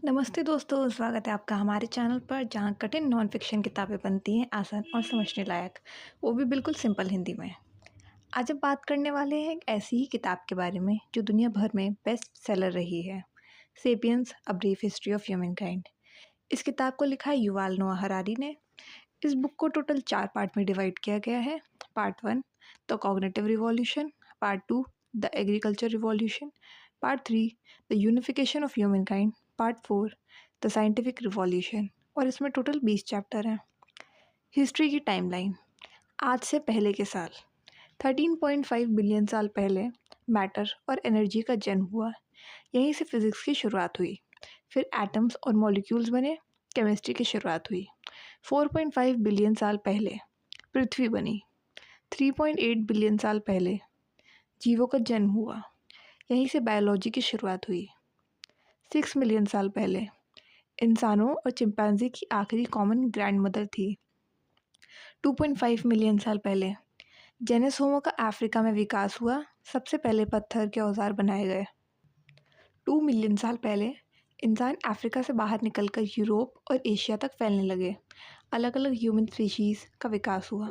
नमस्ते दोस्तों, स्वागत है आपका हमारे चैनल पर जहाँ कठिन नॉन फिक्शन किताबें बनती हैं आसान और समझने लायक, वो भी बिल्कुल सिंपल हिंदी में। आज हम बात करने वाले हैं एक ऐसी ही किताब के बारे में जो दुनिया भर में बेस्ट सेलर रही है, Sapiens a brief history of humankind. इस किताब को लिखा है युval नोआ हरारी ने। इस बुक को टोटल 4 पार्ट में डिवाइड किया गया है। Part 1 the cognitive revolution, part 2 the agriculture revolution, part 3 the unification of humankind, part 4 the scientific revolution. और इसमें टोटल 20 चैप्टर हैं। हिस्ट्री की टाइमलाइन। आज से पहले के साल 13.5 बिलियन साल पहले मैटर और एनर्जी का जन्म हुआ। यहीं से फिजिक्स की शुरुआत हुई। फिर एटम्स और मॉलिक्यूल्स बने, केमिस्ट्री की शुरुआत हुई। 4.5 बिलियन साल पहले पृथ्वी बनी। 3.8 बिलियन साल पहले जीवों का जन्म हुआ। यहीं से बायोलॉजी की शुरुआत हुई। 6 मिलियन साल पहले इंसानों और चिंपैंजी की आखिरी कॉमन ग्रैंड मदर थी। 2.5 मिलियन साल पहले जेनस होमो का अफ्रीका में विकास हुआ। सबसे पहले पत्थर के औजार बनाए गए। 2 मिलियन साल पहले इंसान अफ्रीका से बाहर निकलकर यूरोप और एशिया तक फैलने लगे। अलग अलग ह्यूमन स्पीशीज़ का विकास हुआ।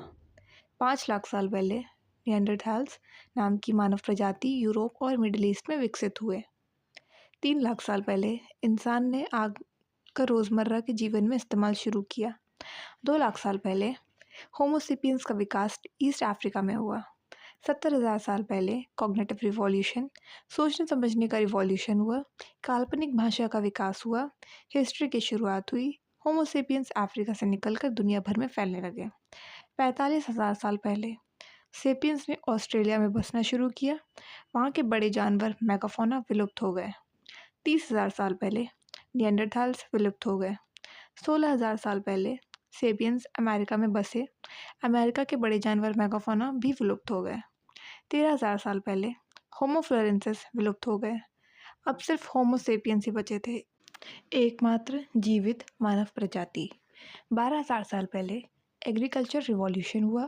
5 लाख साल पहले निएंडरथैल्स नाम की मानव प्रजाति यूरोप और मिडिल ईस्ट में विकसित हुए। 3 लाख साल पहले इंसान ने आग का रोज़मर्रा के जीवन में इस्तेमाल शुरू किया। 2 लाख साल पहले होमोसेपियंस का विकास ईस्ट अफ्रीका में हुआ। 70,000 साल पहले कॉग्निटिव रिवॉल्यूशन, सोचने समझने का रिवॉल्यूशन हुआ। काल्पनिक भाषा का विकास हुआ। हिस्ट्री की शुरुआत हुई। होमोसेपियंस अफ्रीका से निकलकर दुनिया भर में फैलने लगे। 45,000 साल पहले सेपियंस ने ऑस्ट्रेलिया में बसना शुरू किया। वहाँ के बड़े जानवर मेगाफोना विलुप्त हो गए। 30,000 साल पहले निएंडरथैल्स विलुप्त हो गए। 16,000 साल पहले सेपियंस अमेरिका में बसे। अमेरिका के बड़े जानवर मेगाफोना भी विलुप्त हो गए। 13,000 साल पहले होमो फ्लोरेंसिस विलुप्त हो गए। अब सिर्फ होमो सेपियंस ही बचे थे, एकमात्र जीवित मानव प्रजाति। 12,000 साल पहले एग्रीकल्चर रिवॉल्यूशन हुआ।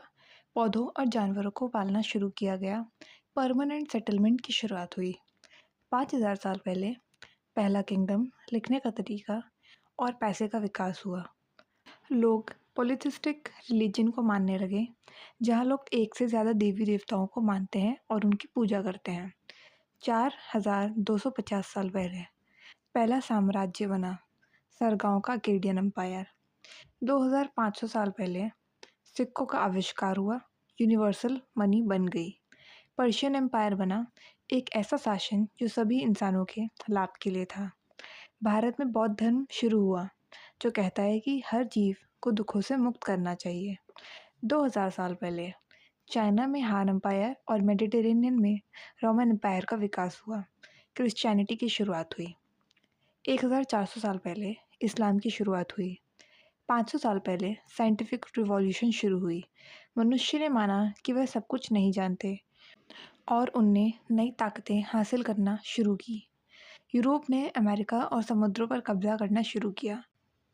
पौधों और जानवरों को पालना शुरू किया गया। परमानेंट सेटलमेंट की शुरुआत हुई। 5,000 साल पहले पहला किंगडम, लिखने का तरीका और पैसे का विकास हुआ। लोग पॉलीथिस्टिक रिलीजन को मानने लगे, जहाँ लोग एक से ज़्यादा देवी देवताओं को मानते हैं और उनकी पूजा करते हैं। 4,250 साल पहले पहला साम्राज्य बना, सरगांव का अकेडियन एम्पायर। 2,500 साल पहले सिक्कों का आविष्कार हुआ। यूनिवर्सल मनी बन गई। पर्शियन एम्पायर बना, एक ऐसा शासन जो सभी इंसानों के लाभ के लिए था। भारत में बौद्ध धर्म शुरू हुआ, जो कहता है कि हर जीव को दुखों से मुक्त करना चाहिए। 2,000 साल पहले चाइना में हान एम्पायर और मेडिटेरेनियन में रोमन एम्पायर का विकास हुआ। क्रिश्चियनिटी की शुरुआत हुई। 1,400 साल पहले इस्लाम की शुरुआत हुई। 500 साल पहले साइंटिफिक रिवॉल्यूशन शुरू हुई। मनुष्य ने माना कि वह सब कुछ नहीं जानते और उनने नई ताकतें हासिल करना शुरू की। यूरोप ने अमेरिका और समुद्रों पर कब्जा करना शुरू किया।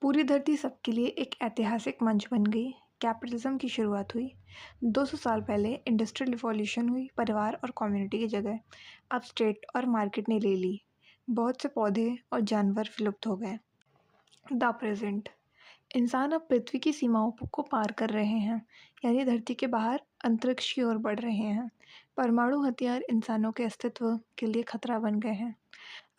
पूरी धरती सबके लिए एक ऐतिहासिक मंच बन गई। कैपिटलिज्म की शुरुआत हुई। 200 साल पहले इंडस्ट्रियल रिवॉल्यूशन हुई। परिवार और कम्युनिटी की जगह अब स्टेट और मार्केट ने ले ली। बहुत से पौधे और जानवर विलुप्त हो गए। The present. इंसान अब पृथ्वी की सीमाओं को पार कर रहे हैं, यानी धरती के बाहर अंतरिक्ष की ओर बढ़ रहे हैं। परमाणु हथियार इंसानों के अस्तित्व के लिए खतरा बन गए हैं।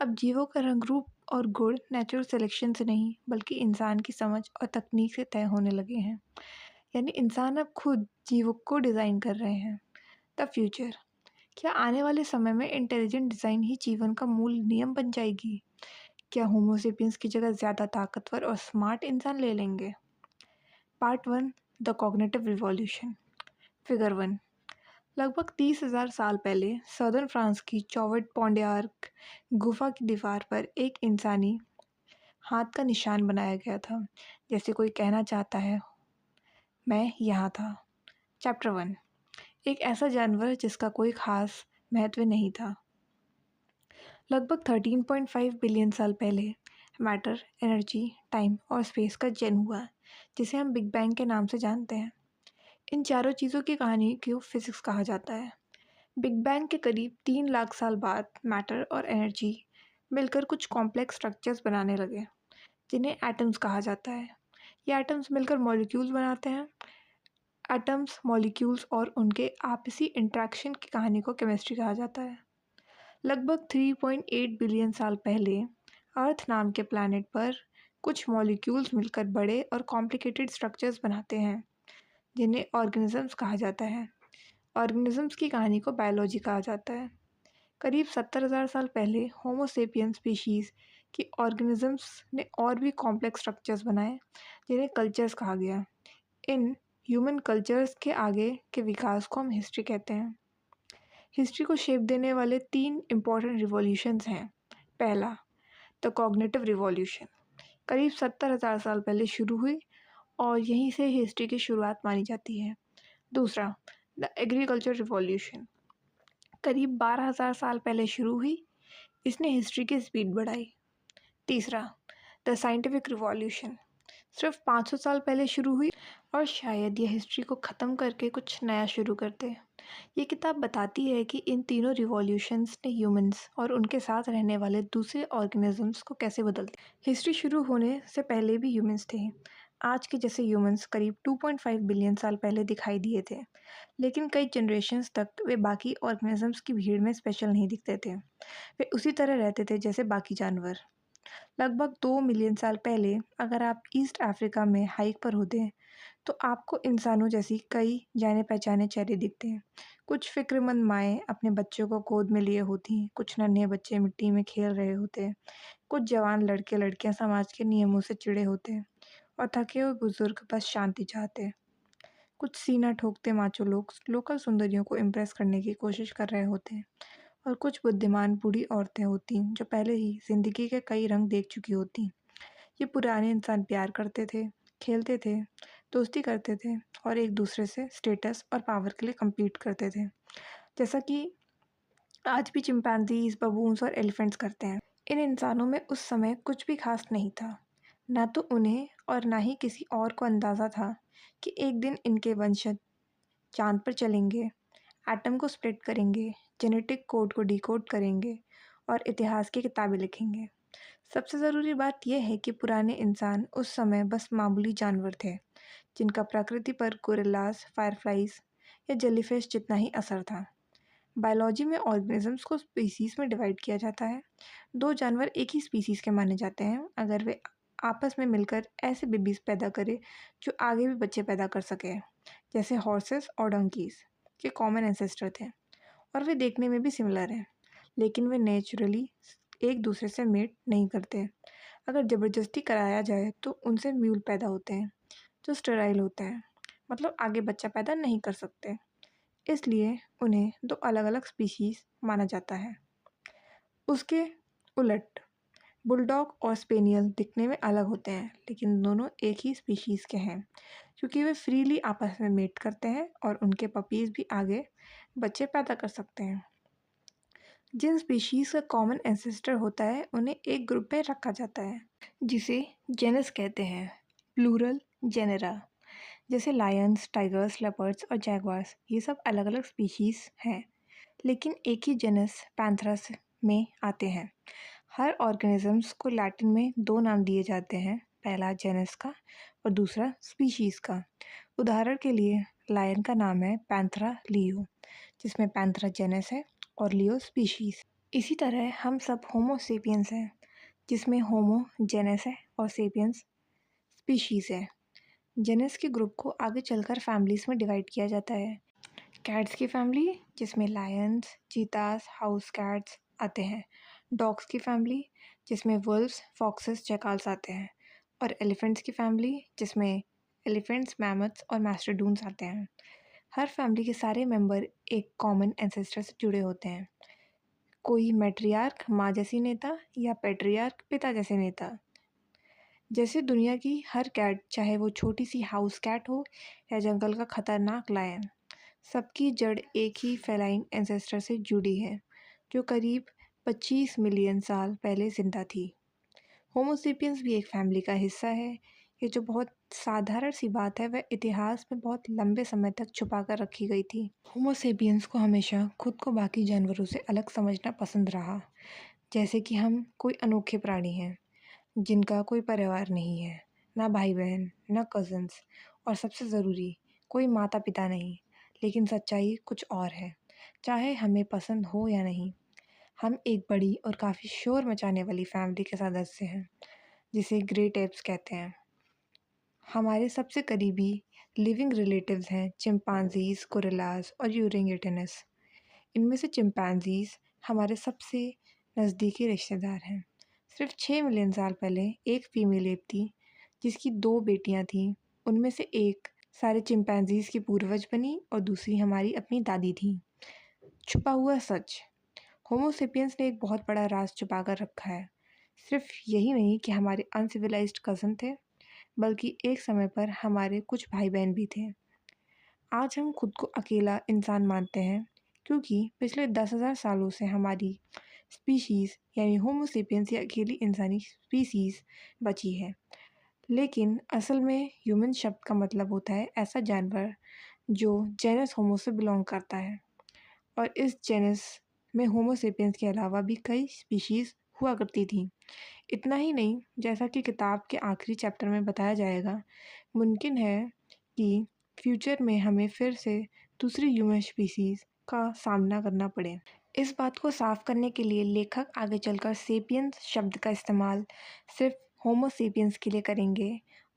अब जीवों का रंग रूप और गुण नेचुरल सिलेक्शन से नहीं, बल्कि इंसान की समझ और तकनीक से तय होने लगे हैं। यानी इंसान अब खुद जीवों को डिज़ाइन कर रहे हैं। The future. क्या आने वाले समय में इंटेलिजेंट डिज़ाइन ही जीवन का मूल नियम बन जाएगी? क्या होमोसेपियंस की जगह ज़्यादा ताकतवर और स्मार्ट इंसान ले लेंगे? Part 1 the cognitive revolution. Figure 1। लगभग 30,000 साल पहले सदर्न फ्रांस की चौवट पोंडियार्क गुफा की दीवार पर एक इंसानी हाथ का निशान बनाया गया था, जैसे कोई कहना चाहता है, मैं यहाँ था। चैप्टर 1। एक ऐसा जानवर जिसका कोई खास महत्व नहीं था। लगभग 13.5 बिलियन साल पहले मैटर, एनर्जी, टाइम और स्पेस का जन्म हुआ, जिसे हम बिग बैंग के नाम से जानते हैं। इन चारों चीज़ों की कहानी को फिजिक्स कहा जाता है। बिग बैंग के करीब 3 लाख साल बाद मैटर और एनर्जी मिलकर कुछ कॉम्प्लेक्स स्ट्रक्चर्स बनाने लगे, जिन्हें एटम्स कहा जाता है। ये एटम्स मिलकर मॉलिक्यूल्स बनाते हैं। एटम्स, मॉलिक्यूल्स और उनके आपसी इंटरेक्शन की कहानी को केमिस्ट्री कहा जाता है। लगभग 3.8 बिलियन साल पहले अर्थ नाम के प्लैनेट पर कुछ मॉलिक्यूल्स मिलकर बड़े और कॉम्प्लिकेटेड स्ट्रक्चर्स बनाते हैं, जिन्हें ऑर्गेनिजम्स कहा जाता है। ऑर्गेनिजम्स की कहानी को बायोलॉजी कहा जाता है। करीब 70,000 साल पहले होमो सेपियन स्पीशीज़ की ऑर्गेनिजम्स ने और भी कॉम्प्लेक्स स्ट्रक्चर्स बनाए, जिन्हें कल्चर्स कहा गया। इन ह्यूमन कल्चर्स के आगे के विकास को हम हिस्ट्री कहते हैं। हिस्ट्री को शेप देने वाले 3 इम्पॉर्टेंट रिवॉल्यूशंस हैं। पहला, द कॉग्निटिव रिवॉल्यूशन, करीब 70,000 साल पहले शुरू हुई और यहीं से हिस्ट्री की शुरुआत मानी जाती है। दूसरा, द एग्रीकल्चर रिवॉल्यूशन, करीब 12,000 साल पहले शुरू हुई, इसने हिस्ट्री की स्पीड बढ़ाई। तीसरा, द साइंटिफिक रिवॉल्यूशन, सिर्फ 500 साल पहले शुरू हुई और शायद ये हिस्ट्री को ख़त्म करके कुछ नया शुरू कर दे। ये किताब बताती है कि इन तीनों रिवॉल्यूशंस ने ह्यूमंस और उनके साथ रहने वाले दूसरे ऑर्गेनिजम्स को कैसे बदल दिया। हिस्ट्री शुरू होने से पहले भी ह्यूमंस थे। आज के जैसे ह्यूमंस करीब 2.5 बिलियन साल पहले दिखाई दिए थे, लेकिन कई जनरेशन्स तक वे बाकी ऑर्गेनिजम्स की भीड़ में स्पेशल नहीं दिखते थे। वे उसी तरह रहते थे जैसे बाकी जानवर। लगभग 2 मिलियन साल पहले अगर आप ईस्ट अफ्रीका में हाइक पर होते तो आपको इंसानों जैसी कई जाने पहचाने चेहरे दिखते हैं। कुछ फ़िक्रमंद माएँ अपने बच्चों को गोद में लिए होती, कुछ नन्हे बच्चे मिट्टी में खेल रहे होते, कुछ जवान लड़के लड़कियां समाज के नियमों से चिढ़े होते और थके हुए बुजुर्ग बस शांति चाहते। कुछ सीना ठोकते माचो लोग लोकल सुंदरियों को इम्प्रेस करने की कोशिश कर रहे होते हैं और कुछ बुद्धिमान बूढ़ी औरतें होती जो पहले ही जिंदगी के कई रंग देख चुकी होती। ये पुराने इंसान प्यार करते थे, खेलते थे, दोस्ती करते थे और एक दूसरे से स्टेटस और पावर के लिए compete करते थे, जैसा कि आज भी चिंपैंजीज, बबून्स और एलिफेंट्स करते हैं। इन इंसानों में उस समय कुछ भी खास नहीं था। ना तो उन्हें और ना ही किसी और को अंदाज़ा था कि एक दिन इनके वंशज चांद पर चलेंगे, एटम को स्प्लिट करेंगे, जेनेटिक कोड को डिकोड करेंगे और इतिहास की किताबें लिखेंगे। सबसे ज़रूरी बात यह है कि पुराने इंसान उस समय बस मामूली जानवर थे, जिनका प्रकृति पर गोरिल्लास, फायरफ्लाइज या जेलीफिश जितना ही असर था। बायोलॉजी में ऑर्गेनिजम्स को स्पीसीज में डिवाइड किया जाता है। 2 जानवर एक ही स्पीसीज के माने जाते हैं अगर वे आपस में मिलकर ऐसे बेबीज पैदा करें जो आगे भी बच्चे पैदा कर सके, जैसे हॉर्सेस और डंकीज के कॉमन एंसेस्टर थे और वे देखने में भी सिमिलर हैं, लेकिन वे नेचुरली एक दूसरे से मेट नहीं करते। अगर ज़बरदस्ती कराया जाए तो उनसे म्यूल पैदा होते हैं जो स्टेराइल होते हैं, मतलब आगे बच्चा पैदा नहीं कर सकते। इसलिए उन्हें 2 अलग-अलग स्पीशीज़ माना जाता है। उसके उलट बुलडॉग और स्पेनियल दिखने में अलग होते हैं, लेकिन दोनों एक ही स्पीशीज़ के हैं, क्योंकि वे फ्रीली आपस में मेट करते हैं और उनके पपीज़ भी आगे बच्चे पैदा कर सकते हैं। जिन स्पीशीज़ का कॉमन एंसेस्टर होता है उन्हें एक ग्रुप में रखा जाता है, जिसे जेनस कहते हैं, प्लूरल जेनेरा। जैसे लायंस, टाइगर्स, लेपर्ड्स और जैगवार्स, ये सब अलग अलग स्पीशीज़ हैं, लेकिन एक ही जेनस पैंथरस में आते हैं। हर ऑर्गेनिजम्स को लैटिन में 2 नाम दिए जाते हैं, पहला जेनस का और दूसरा स्पीशीज़ का। उदाहरण के लिए लायन का नाम है पैंथरा लियो, जिसमें पैंथरा जेनस है और लियो स्पीशीज़। इसी तरह हम सब होमो सेपियंस हैं, जिसमें होमो जेनस है और सेपियंस स्पीशीज़ है। जेनस के ग्रुप को आगे चलकर फैमिलीज़ में डिवाइड किया जाता है। कैट्स की फैमिली, जिसमें लायंस, चीतास, हाउस कैट्स आते हैं। डॉग्स की फैमिली, जिसमें वुल्व्स, फॉक्सेस, जैकाल्स आते हैं। और एलिफेंट्स की फैमिली, जिसमें एलिफेंट्स, मैमथ्स और मैस्टरडून्स आते हैं। हर फैमिली के सारे मेंबर एक कॉमन एंसेस्टर से जुड़े होते हैं। कोई मैट्रियार्क, माँ जैसी नेता, या पेट्रियार्क, पिता जैसे नेता। जैसे दुनिया की हर कैट, चाहे वो छोटी सी हाउस कैट हो या जंगल का खतरनाक लायन, सबकी जड़ एक ही फेलाइन एंसेस्टर से जुड़ी है, जो करीब 25 मिलियन साल पहले जिंदा थी। होमो सेपियंस भी एक फैमिली का हिस्सा है। ये जो बहुत साधारण सी बात है, वह इतिहास में बहुत लंबे समय तक छुपा कर रखी गई थी। होमो सेपियंस को हमेशा खुद को बाकी जानवरों से अलग समझना पसंद रहा। जैसे कि हम कोई अनोखे प्राणी हैं जिनका कोई परिवार नहीं है, ना भाई बहन, ना कज़न्स, और सबसे ज़रूरी कोई माता पिता नहीं। लेकिन सच्चाई कुछ और है। चाहे हमें पसंद हो या नहीं, हम एक बड़ी और काफ़ी शोर मचाने वाली फैमिली के सदस्य हैं, जिसे ग्रेट एप्स कहते हैं। हमारे सबसे करीबी लिविंग रिलेटिव्स हैं चिंपांजीज, गोरिल्लास और यूरेंगेटेनस। इनमें से चिंपैंजीज हमारे सबसे नज़दीकी रिश्तेदार हैं। सिर्फ 6 मिलियन साल पहले एक फीमेल एप थी जिसकी 2 बेटियां थीं। उनमें से एक सारे चिंपैंजीज की पूर्वज बनी और दूसरी हमारी अपनी दादी थी। छुपा हुआ सच। होमोसेपियंस ने एक बहुत बड़ा राज छुपा कर रखा है। सिर्फ यही नहीं कि हमारे अनसिविलाइज्ड कज़न थे, बल्कि एक समय पर हमारे कुछ भाई बहन भी थे। आज हम खुद को अकेला इंसान मानते हैं क्योंकि पिछले 10,000 सालों से हमारी स्पीशीज़ यानी होमोसेपियंस या अकेली इंसानी स्पीसीज़ बची है। लेकिन असल में ह्यूमन शब्द का मतलब होता है ऐसा जानवर जो जेनस होमो से बिलोंग करता है, और इस जेनस में होमोसेपियंस के अलावा भी कई स्पीशीज़ हुआ करती थी। इतना ही नहीं, जैसा कि किताब के आखिरी चैप्टर में बताया जाएगा, मुमकिन है कि फ्यूचर में हमें फिर से दूसरी ह्यूमन स्पीसीज़ का सामना करना पड़े। इस बात को साफ करने के लिए लेखक आगे चलकर सेपियंस शब्द का इस्तेमाल सिर्फ होमो सेपियंस के लिए करेंगे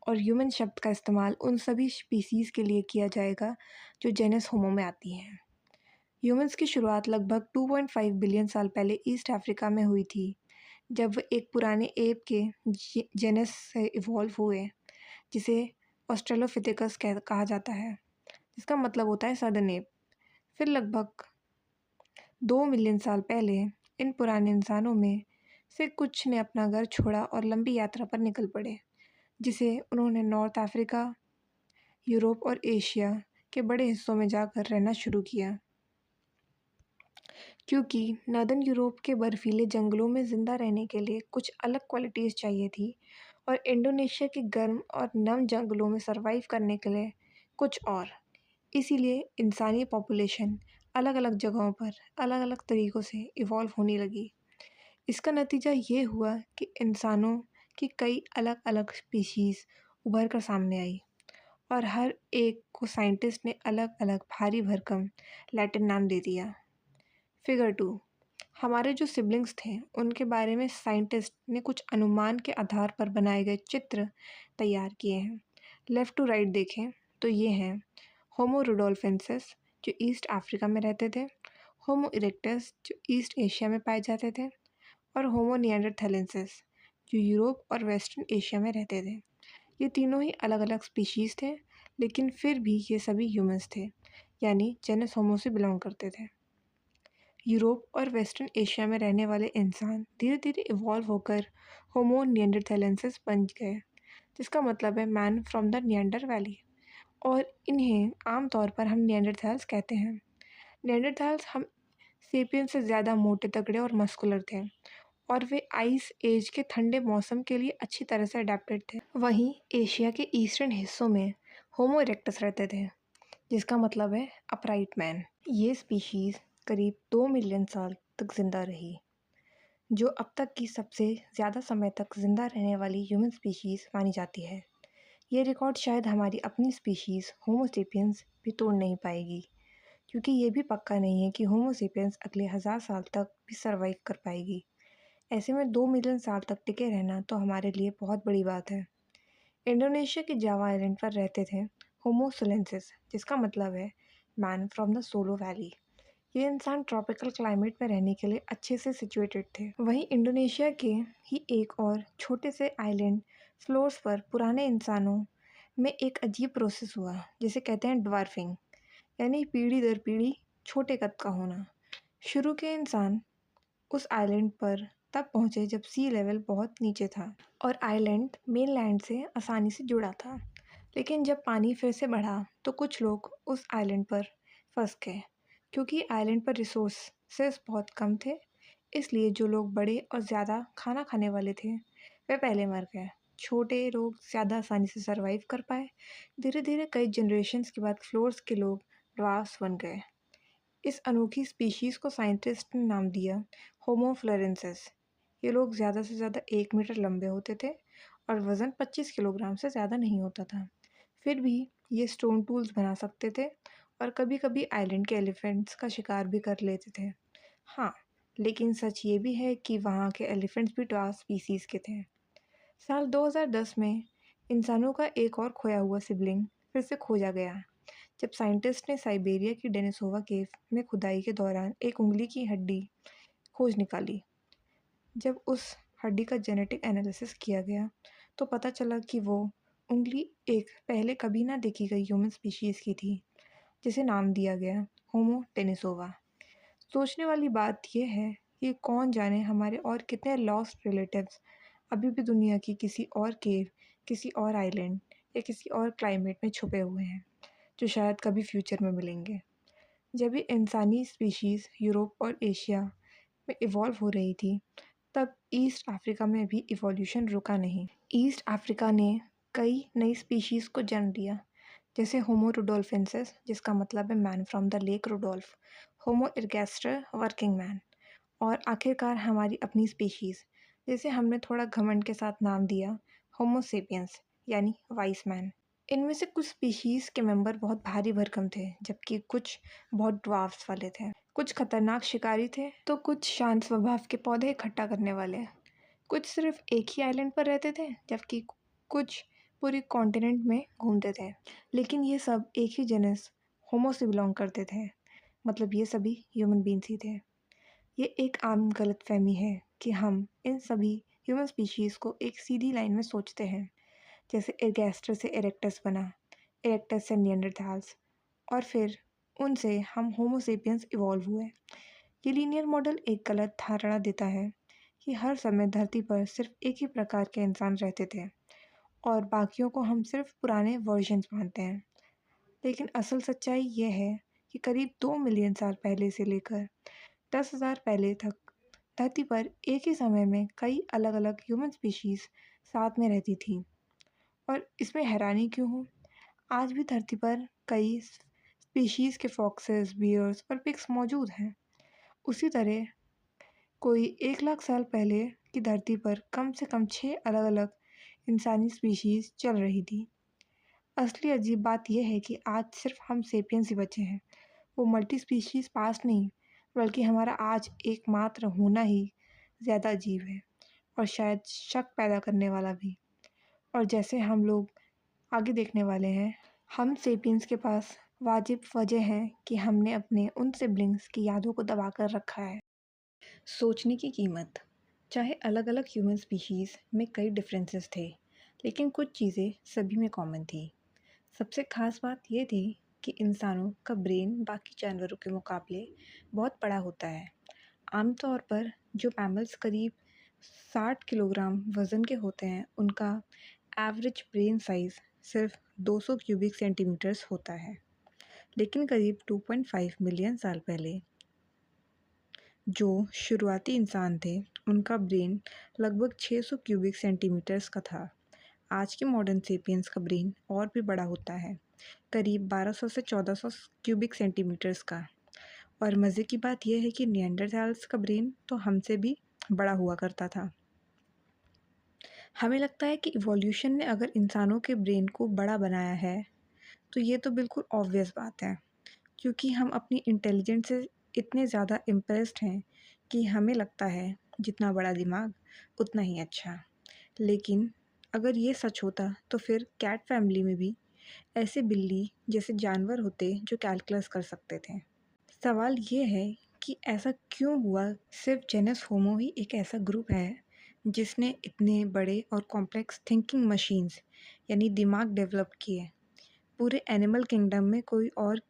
और ह्यूमन शब्द का इस्तेमाल उन सभी स्पीसीज़ के लिए किया जाएगा जो जेनस होमो में आती हैं। ह्यूमंस की शुरुआत लगभग 2.5 बिलियन साल पहले ईस्ट अफ्रीका में हुई थी, जब वे एक पुराने एप के जेनस से इवॉल्व हुए, जिसे ऑस्ट्रेलोपिथेकस कहा जाता है, जिसका मतलब होता है सदर्न एप। फिर लगभग 2 मिलियन साल पहले इन पुराने इंसानों में से कुछ ने अपना घर छोड़ा और लंबी यात्रा पर निकल पड़े, जिसे उन्होंने नॉर्थ अफ्रीका, यूरोप और एशिया के बड़े हिस्सों में जाकर रहना शुरू किया। क्योंकि नॉर्दर्न यूरोप के बर्फीले जंगलों में ज़िंदा रहने के लिए कुछ अलग क्वालिटीज़ चाहिए थी, और इंडोनेशिया के गर्म और नम जंगलों में सर्वाइव करने के लिए कुछ और। इसीलिए इंसानी पॉपुलेशन अलग अलग जगहों पर अलग अलग तरीक़ों से इवॉल्व होने लगी। इसका नतीजा ये हुआ कि इंसानों की कई अलग अलग स्पीशीज़ उभर कर सामने आई, और हर एक को साइंटिस्ट ने अलग अलग भारी भरकम लैटिन नाम दे दिया। फिगर 2। हमारे जो सिबलिंग्स थे उनके बारे में साइंटिस्ट ने कुछ अनुमान के आधार पर बनाए गए चित्र तैयार किए हैं। लेफ़्ट टू राइट देखें तो ये हैं होमो रुडोल्फेंसिस जो ईस्ट अफ्रीका में रहते थे, होमो इरेक्टस जो ईस्ट एशिया में पाए जाते थे, और होमो निएंडरथैलेंसिस जो यूरोप और वेस्टर्न एशिया में रहते थे। ये तीनों ही अलग अलग स्पीशीज़ थे, लेकिन फिर भी ये सभी ह्यूमंस थे, यानी जेनस होमो से बिलोंग करते थे। यूरोप और वेस्टर्न एशिया में रहने वाले इंसान धीरे धीरे इवॉल्व होकर होमो निएंडरथैलेंसिस बन गए, जिसका मतलब है man from the Neander valley, और इन्हें आमतौर पर हम निएंडरथैल्स कहते हैं। निएंडरथैल्स हम सेपियन से ज़्यादा मोटे, तगड़े और मस्कुलर थे, और वे आइस एज के ठंडे मौसम के लिए अच्छी तरह से अडेप्टेड थे। वहीं एशिया के ईस्टर्न हिस्सों में होमो इरेक्टस रहते थे, जिसका मतलब है अपराइट मैन। ये स्पीशीज़ करीब 2 मिलियन साल तक जिंदा रही, जो अब तक की सबसे ज़्यादा समय तक जिंदा रहने वाली ह्यूमन स्पीशीज़ मानी जाती है। ये रिकॉर्ड शायद हमारी अपनी स्पीशीज़ होमो सेपियंस भी तोड़ नहीं पाएगी, क्योंकि ये भी पक्का नहीं है कि होमो सेपियंस अगले 1000 साल तक भी सर्वाइव कर पाएगी। ऐसे में 2 मिलियन साल तक टिके रहना तो हमारे लिए बहुत बड़ी बात है। इंडोनेशिया के जावा आइलैंड पर रहते थे होमो सुलेंसिस, जिसका मतलब है man from the solo valley. ये इंसान ट्रॉपिकल क्लाइमेट में रहने के लिए अच्छे से सिचुएटेड थे। वहीं इंडोनेशिया के ही एक और छोटे से आइलैंड फ्लोर्स पर पुराने इंसानों में एक अजीब प्रोसेस हुआ जिसे कहते हैं ड्वार्फिंग, यानी पीढ़ी दर पीढ़ी छोटे कद का होना। शुरू के इंसान उस आइलैंड पर तब पहुंचे जब सी लेवल बहुत नीचे था और आइलैंड मेनलैंड से आसानी से जुड़ा था। लेकिन जब पानी फिर से बढ़ा तो कुछ लोग उस आइलैंड पर फंस गए। क्योंकि आइलैंड पर रिसोर्सेस बहुत कम थे, इसलिए जो लोग बड़े और ज़्यादा खाना खाने वाले थे वे पहले मर गए। छोटे लोग ज़्यादा आसानी से सर्वाइव कर पाए। धीरे धीरे कई जनरेशन्स के बाद फ्लोर्स के लोग ड्वार्फ्स बन गए। इस अनोखी स्पीशीज़ को साइंटिस्ट ने नाम दिया होमो फ्लोरेंसिस, ये लोग ज़्यादा से ज़्यादा 1 मीटर लंबे होते थे और वज़न 25 किलोग्राम से ज़्यादा नहीं होता था। फिर भी ये स्टोन टूल्स बना सकते थे और कभी-कभी आइलैंड के एलिफेंट्स का शिकार भी कर लेते थे। हाँ, लेकिन सच ये भी है कि वहाँ के एलिफेंट्स भी टॉय स्पीसीज़ के थे। साल 2010 में इंसानों का एक और खोया हुआ सिबलिंग फिर से खोजा गया, जब साइंटिस्ट ने साइबेरिया की डेनिसोवा केव में खुदाई के दौरान एक उँगली की हड्डी खोज निकाली। जब उस हड्डी का जेनेटिक एनालिसिस किया गया, तो पता चला कि वो उँगली एक पहले कभी ना देखी गई ह्यूमन स्पीशीज़ की थी, जिसे नाम दिया गया होमो डेनिसोवा। सोचने वाली बात यह है कि कौन जाने हमारे और कितने लॉस्ट रिलेटिव्स अभी भी दुनिया की किसी और केव, किसी और आइलैंड या किसी और क्लाइमेट में छुपे हुए हैं, जो शायद कभी फ्यूचर में मिलेंगे। जब ये इंसानी स्पीशीज़ यूरोप और एशिया में इवॉल्व हो रही थी, तब ईस्ट अफ्रीका में भी इवोल्यूशन रुका नहीं। ईस्ट अफ्रीका ने कई नई स्पीशीज़ को जन्म दिया, जैसे होमो रुडोल्फेंसिस, जिसका मतलब है man from the lake Rudolf, Homo ergaster working man, और आखिरकार हमारी अपनी स्पीशीज़, जिसे हमने थोड़ा घमंड के साथ नाम दिया होमो सेपियंस, यानी वाइस मैन। इनमें से कुछ स्पीशीज़ के मेंबर बहुत भारी भरकम थे, जबकि कुछ बहुत ड्वार्फ्स वाले थे। कुछ खतरनाक शिकारी थे, तो कुछ शांत स्वभाव के पौधे इकट्ठा करने वाले। कुछ सिर्फ एक ही आइलैंड पर रहते थे, जबकि कुछ पूरे कॉन्टिनेंट में घूमते थे। लेकिन ये सब एक ही जेनस होमो से बिलोंग करते थे, मतलब ये सभी ह्यूमन बींग्स ही थे। ये एक आम गलतफहमी है कि हम इन सभी ह्यूमन स्पीशीज़ को एक सीधी लाइन में सोचते हैं, जैसे एर्गैस्टर से इरेक्टस बना, इरेक्टस से निएंडरथाल्स, और फिर उनसे हम होमो सेपियंस इवॉल्व हुए। ये लीनियर मॉडल एक गलत धारणा देता है कि हर समय धरती पर सिर्फ एक ही प्रकार के इंसान रहते थे और बाकियों को हम सिर्फ पुराने वर्जन्स मानते हैं। लेकिन असल सच्चाई ये है कि करीब 2 मिलियन साल पहले से लेकर 10,000 पहले तक धरती पर एक ही समय में कई अलग-अलग ह्यूमन स्पीशीज़ साथ में रहती थी। और इसमें हैरानी क्यों हो? आज भी धरती पर कई स्पीशीज़ के फॉक्सेस, बियर्स और पिग्स मौजूद हैं। उसी तरह कोई 1 लाख साल पहले की धरती पर कम से कम 6 अलग-अलग इंसानी स्पीशीज़ चल रही थी। असली अजीब बात यह है कि आज सिर्फ हम सेपियंस ही बचे हैं। वो मल्टी स्पीशीज़ पास्ट नहीं, बल्कि हमारा आज एकमात्र होना ही ज़्यादा अजीब है और शायद शक पैदा करने वाला भी। और जैसे हम लोग आगे देखने वाले हैं, हम सेपियंस के पास वाजिब वजह है कि हमने अपने उन सिबलिंग्स की यादों को दबा कर रखा है। सोचने की कीमत। चाहे अलग-अलग ह्यूमन स्पीशीज़ में कई डिफरेंसेस थे, लेकिन कुछ चीज़ें सभी में कॉमन थी। सबसे खास बात ये थी कि इंसानों का ब्रेन बाकी जानवरों के मुकाबले बहुत बड़ा होता है। आमतौर पर जो मैमल्स करीब 60 किलोग्राम वज़न के होते हैं, उनका एवरेज ब्रेन साइज़ सिर्फ 200 क्यूबिक सेंटीमीटर्स होता है। लेकिन करीब 2.5 मिलियन साल पहले जो शुरुआती इंसान थे, उनका ब्रेन लगभग 600 क्यूबिक सेंटीमीटर्स का था। आज के मॉडर्न सेपियंस का ब्रेन और भी बड़ा होता है, करीब 1200 से 1400 क्यूबिक सेंटीमीटर्स का। और मज़े की बात यह है कि निएंडरथाल्स का ब्रेन तो हमसे भी बड़ा हुआ करता था। हमें लगता है कि इवोल्यूशन ने अगर इंसानों के ब्रेन को बड़ा बनाया है, तो ये तो बिल्कुल ऑब्वियस बात है, क्योंकि हम अपनी इंटेलिजेंस से इतने ज़्यादा इम्प्रेस्ड हैं कि हमें लगता है जितना बड़ा दिमाग उतना ही अच्छा। लेकिन अगर ये सच होता, तो फिर कैट फैमिली में भी ऐसे बिल्ली जैसे जानवर होते जो कैलकुलस कर सकते थे। सवाल ये है कि ऐसा क्यों हुआ? सिर्फ जेनस होमो ही एक ऐसा ग्रुप है जिसने इतने बड़े और कॉम्प्लेक्स थिंकिंग मशीन्स यानी दिमाग डेवलप किए। पूरे एनिमल किंगडम में कोई और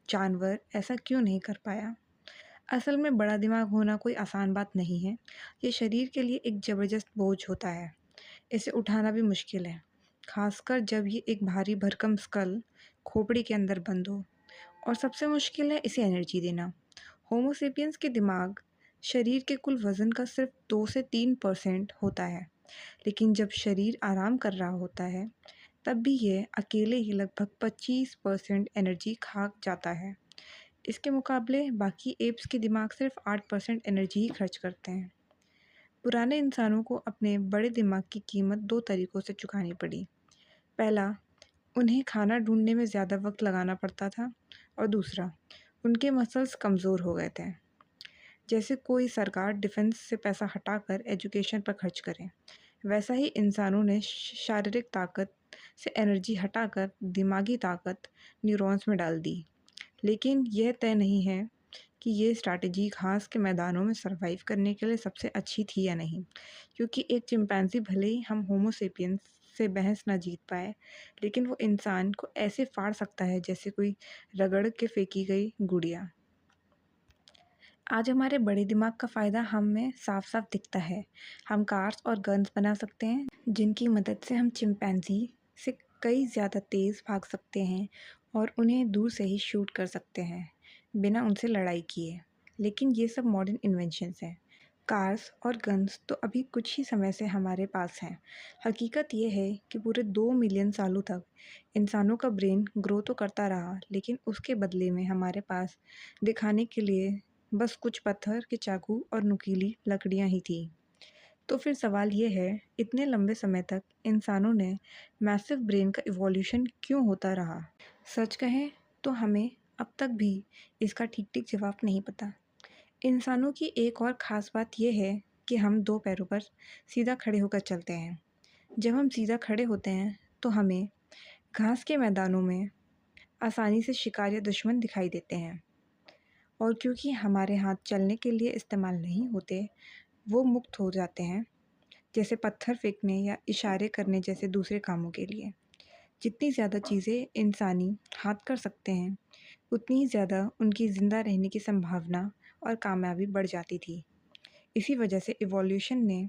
जानवर ऐसा क्यों नहीं कर पाया? असल में बड़ा दिमाग होना कोई आसान बात नहीं है। ये शरीर के लिए एक ज़बरदस्त बोझ होता है। इसे उठाना भी मुश्किल है, खासकर जब ये एक भारी भरकम स्कल खोपड़ी के अंदर बंद हो। और सबसे मुश्किल है इसे एनर्जी देना। होमो सेपियंस के दिमाग शरीर के कुल वज़न का सिर्फ 2 से 3% होता है, लेकिन जब शरीर आराम कर रहा होता है, तब भी यह अकेले ही लगभग 25% एनर्जी खा जाता है। इसके मुकाबले बाकी एप्स के दिमाग सिर्फ 8% एनर्जी ही खर्च करते हैं। पुराने इंसानों को अपने बड़े दिमाग की कीमत 2 तरीकों से चुकानी पड़ी। पहला, उन्हें खाना ढूँढने में ज़्यादा वक़्त लगाना पड़ता था और दूसरा, उनके मसल्स कमज़ोर हो गए थे। जैसे कोई सरकार डिफेंस से पैसा हटाकर एजुकेशन पर खर्च करे, वैसा ही इंसानों ने शारीरिक ताकत से एनर्जी हटाकर दिमागी ताकत न्यूरॉन्स में डाल दी। लेकिन यह तय नहीं है कि ये स्ट्रैटेजी घास के मैदानों में सर्वाइव करने के लिए सबसे अच्छी थी या नहीं, क्योंकि एक चिंपैंजी भले ही हम होमो सेपियंस से बहस ना जीत पाए, लेकिन वो इंसान को ऐसे फाड़ सकता है जैसे कोई रगड़ के फेंकी गई गुड़िया। आज हमारे बड़े दिमाग का फ़ायदा हम में साफ साफ दिखता है। हम कार्स और गन्स बना सकते हैं जिनकी मदद से हम चिंपैंजी से कई ज़्यादा तेज़ भाग सकते हैं और उन्हें दूर से ही शूट कर सकते हैं बिना उनसे लड़ाई किए। लेकिन ये सब मॉडर्न इन्वेंशंस हैं। कार्स और गन्स तो अभी कुछ ही समय से हमारे पास हैं। हकीकत ये है कि पूरे 2 मिलियन सालों तक इंसानों का ब्रेन ग्रो तो करता रहा, लेकिन उसके बदले में हमारे पास दिखाने के लिए बस कुछ पत्थर के चाकू और नुकीली लकड़ियाँ ही थी। तो फिर सवाल ये है, इतने लंबे समय तक इंसानों ने मैसिव ब्रेन का इवोल्यूशन क्यों होता रहा? सच कहें तो हमें अब तक भी इसका ठीक-ठीक जवाब नहीं पता। इंसानों की एक और ख़ास बात ये है कि हम 2 पैरों पर सीधा खड़े होकर चलते हैं। जब हम सीधा खड़े होते हैं, तो हमें घास के मैदानों में आसानी से शिकार या दुश्मन दिखाई देते हैं। और क्योंकि हमारे हाथ चलने के लिए इस्तेमाल नहीं होते, वो मुक्त हो जाते हैं, जैसे पत्थर फेंकने या इशारे करने जैसे दूसरे कामों के लिए। जितनी ज़्यादा चीज़ें इंसानी हाथ कर सकते हैं, उतनी ही ज़्यादा उनकी ज़िंदा रहने की संभावना और कामयाबी बढ़ जाती थी। इसी वजह से इवोल्यूशन ने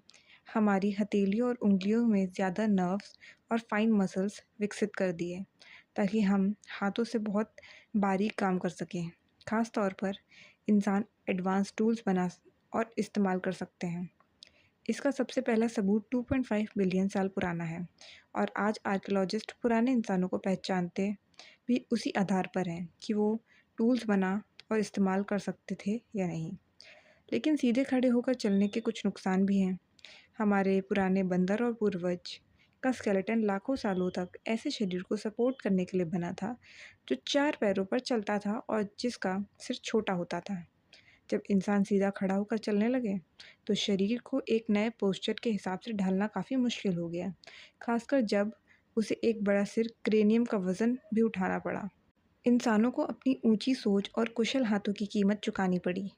हमारी हथेलियों और उँगलियों में ज़्यादा नर्व्स और फाइन मसल्स विकसित कर दिए, ताकि हम हाथों से बहुत बारीक काम कर सकें। ख़ास तौर पर इंसान एडवांस टूल्स बना और इस्तेमाल कर सकते हैं। इसका सबसे पहला सबूत 2.5 बिलियन साल पुराना है और आज आर्कियोलॉजिस्ट पुराने इंसानों को पहचानते भी उसी आधार पर हैं कि वो टूल्स बना और इस्तेमाल कर सकते थे या नहीं। लेकिन सीधे खड़े होकर चलने के कुछ नुकसान भी हैं। हमारे पुराने बंदर और पूर्वज का स्केलेटन लाखों सालों तक ऐसे शरीर को सपोर्ट करने के लिए बना था जो 4 पैरों पर चलता था और जिसका सिर छोटा होता था। जब इंसान सीधा खड़ा होकर चलने लगे, तो शरीर को एक नए पोस्चर के हिसाब से ढालना काफ़ी मुश्किल हो गया, खासकर जब उसे एक बड़ा सिर क्रेनियम का वज़न भी उठाना पड़ा। इंसानों को अपनी ऊंची सोच और कुशल हाथों की कीमत चुकानी पड़ी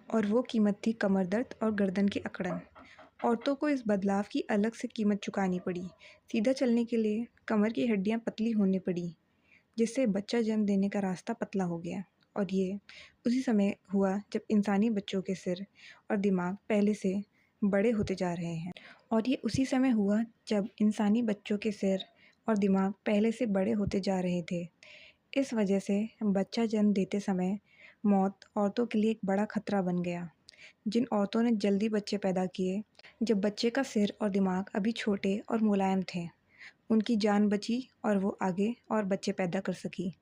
और वो कीमत थी कमर दर्द और गर्दन की अकड़न। औरतों को इस बदलाव की अलग से कीमत चुकानी पड़ी। सीधा चलने के लिए कमर की हड्डियां पतली होनी पड़ी, जिससे बच्चा जन्म देने का रास्ता पतला हो गया। और ये उसी समय हुआ जब इंसानी बच्चों के सिर और दिमाग पहले से बड़े होते जा रहे हैं। और ये उसी समय हुआ जब इंसानी बच्चों के सिर और दिमाग पहले से बड़े होते जा रहे थे। इस वजह से बच्चा जन्म देते समय मौत औरतों के लिए एक बड़ा खतरा बन गया। जिन औरतों ने जल्दी बच्चे पैदा किए, जब बच्चे का सिर और दिमाग अभी छोटे और मुलायम थे, उनकी जान बची और वो आगे और बच्चे पैदा कर सकी।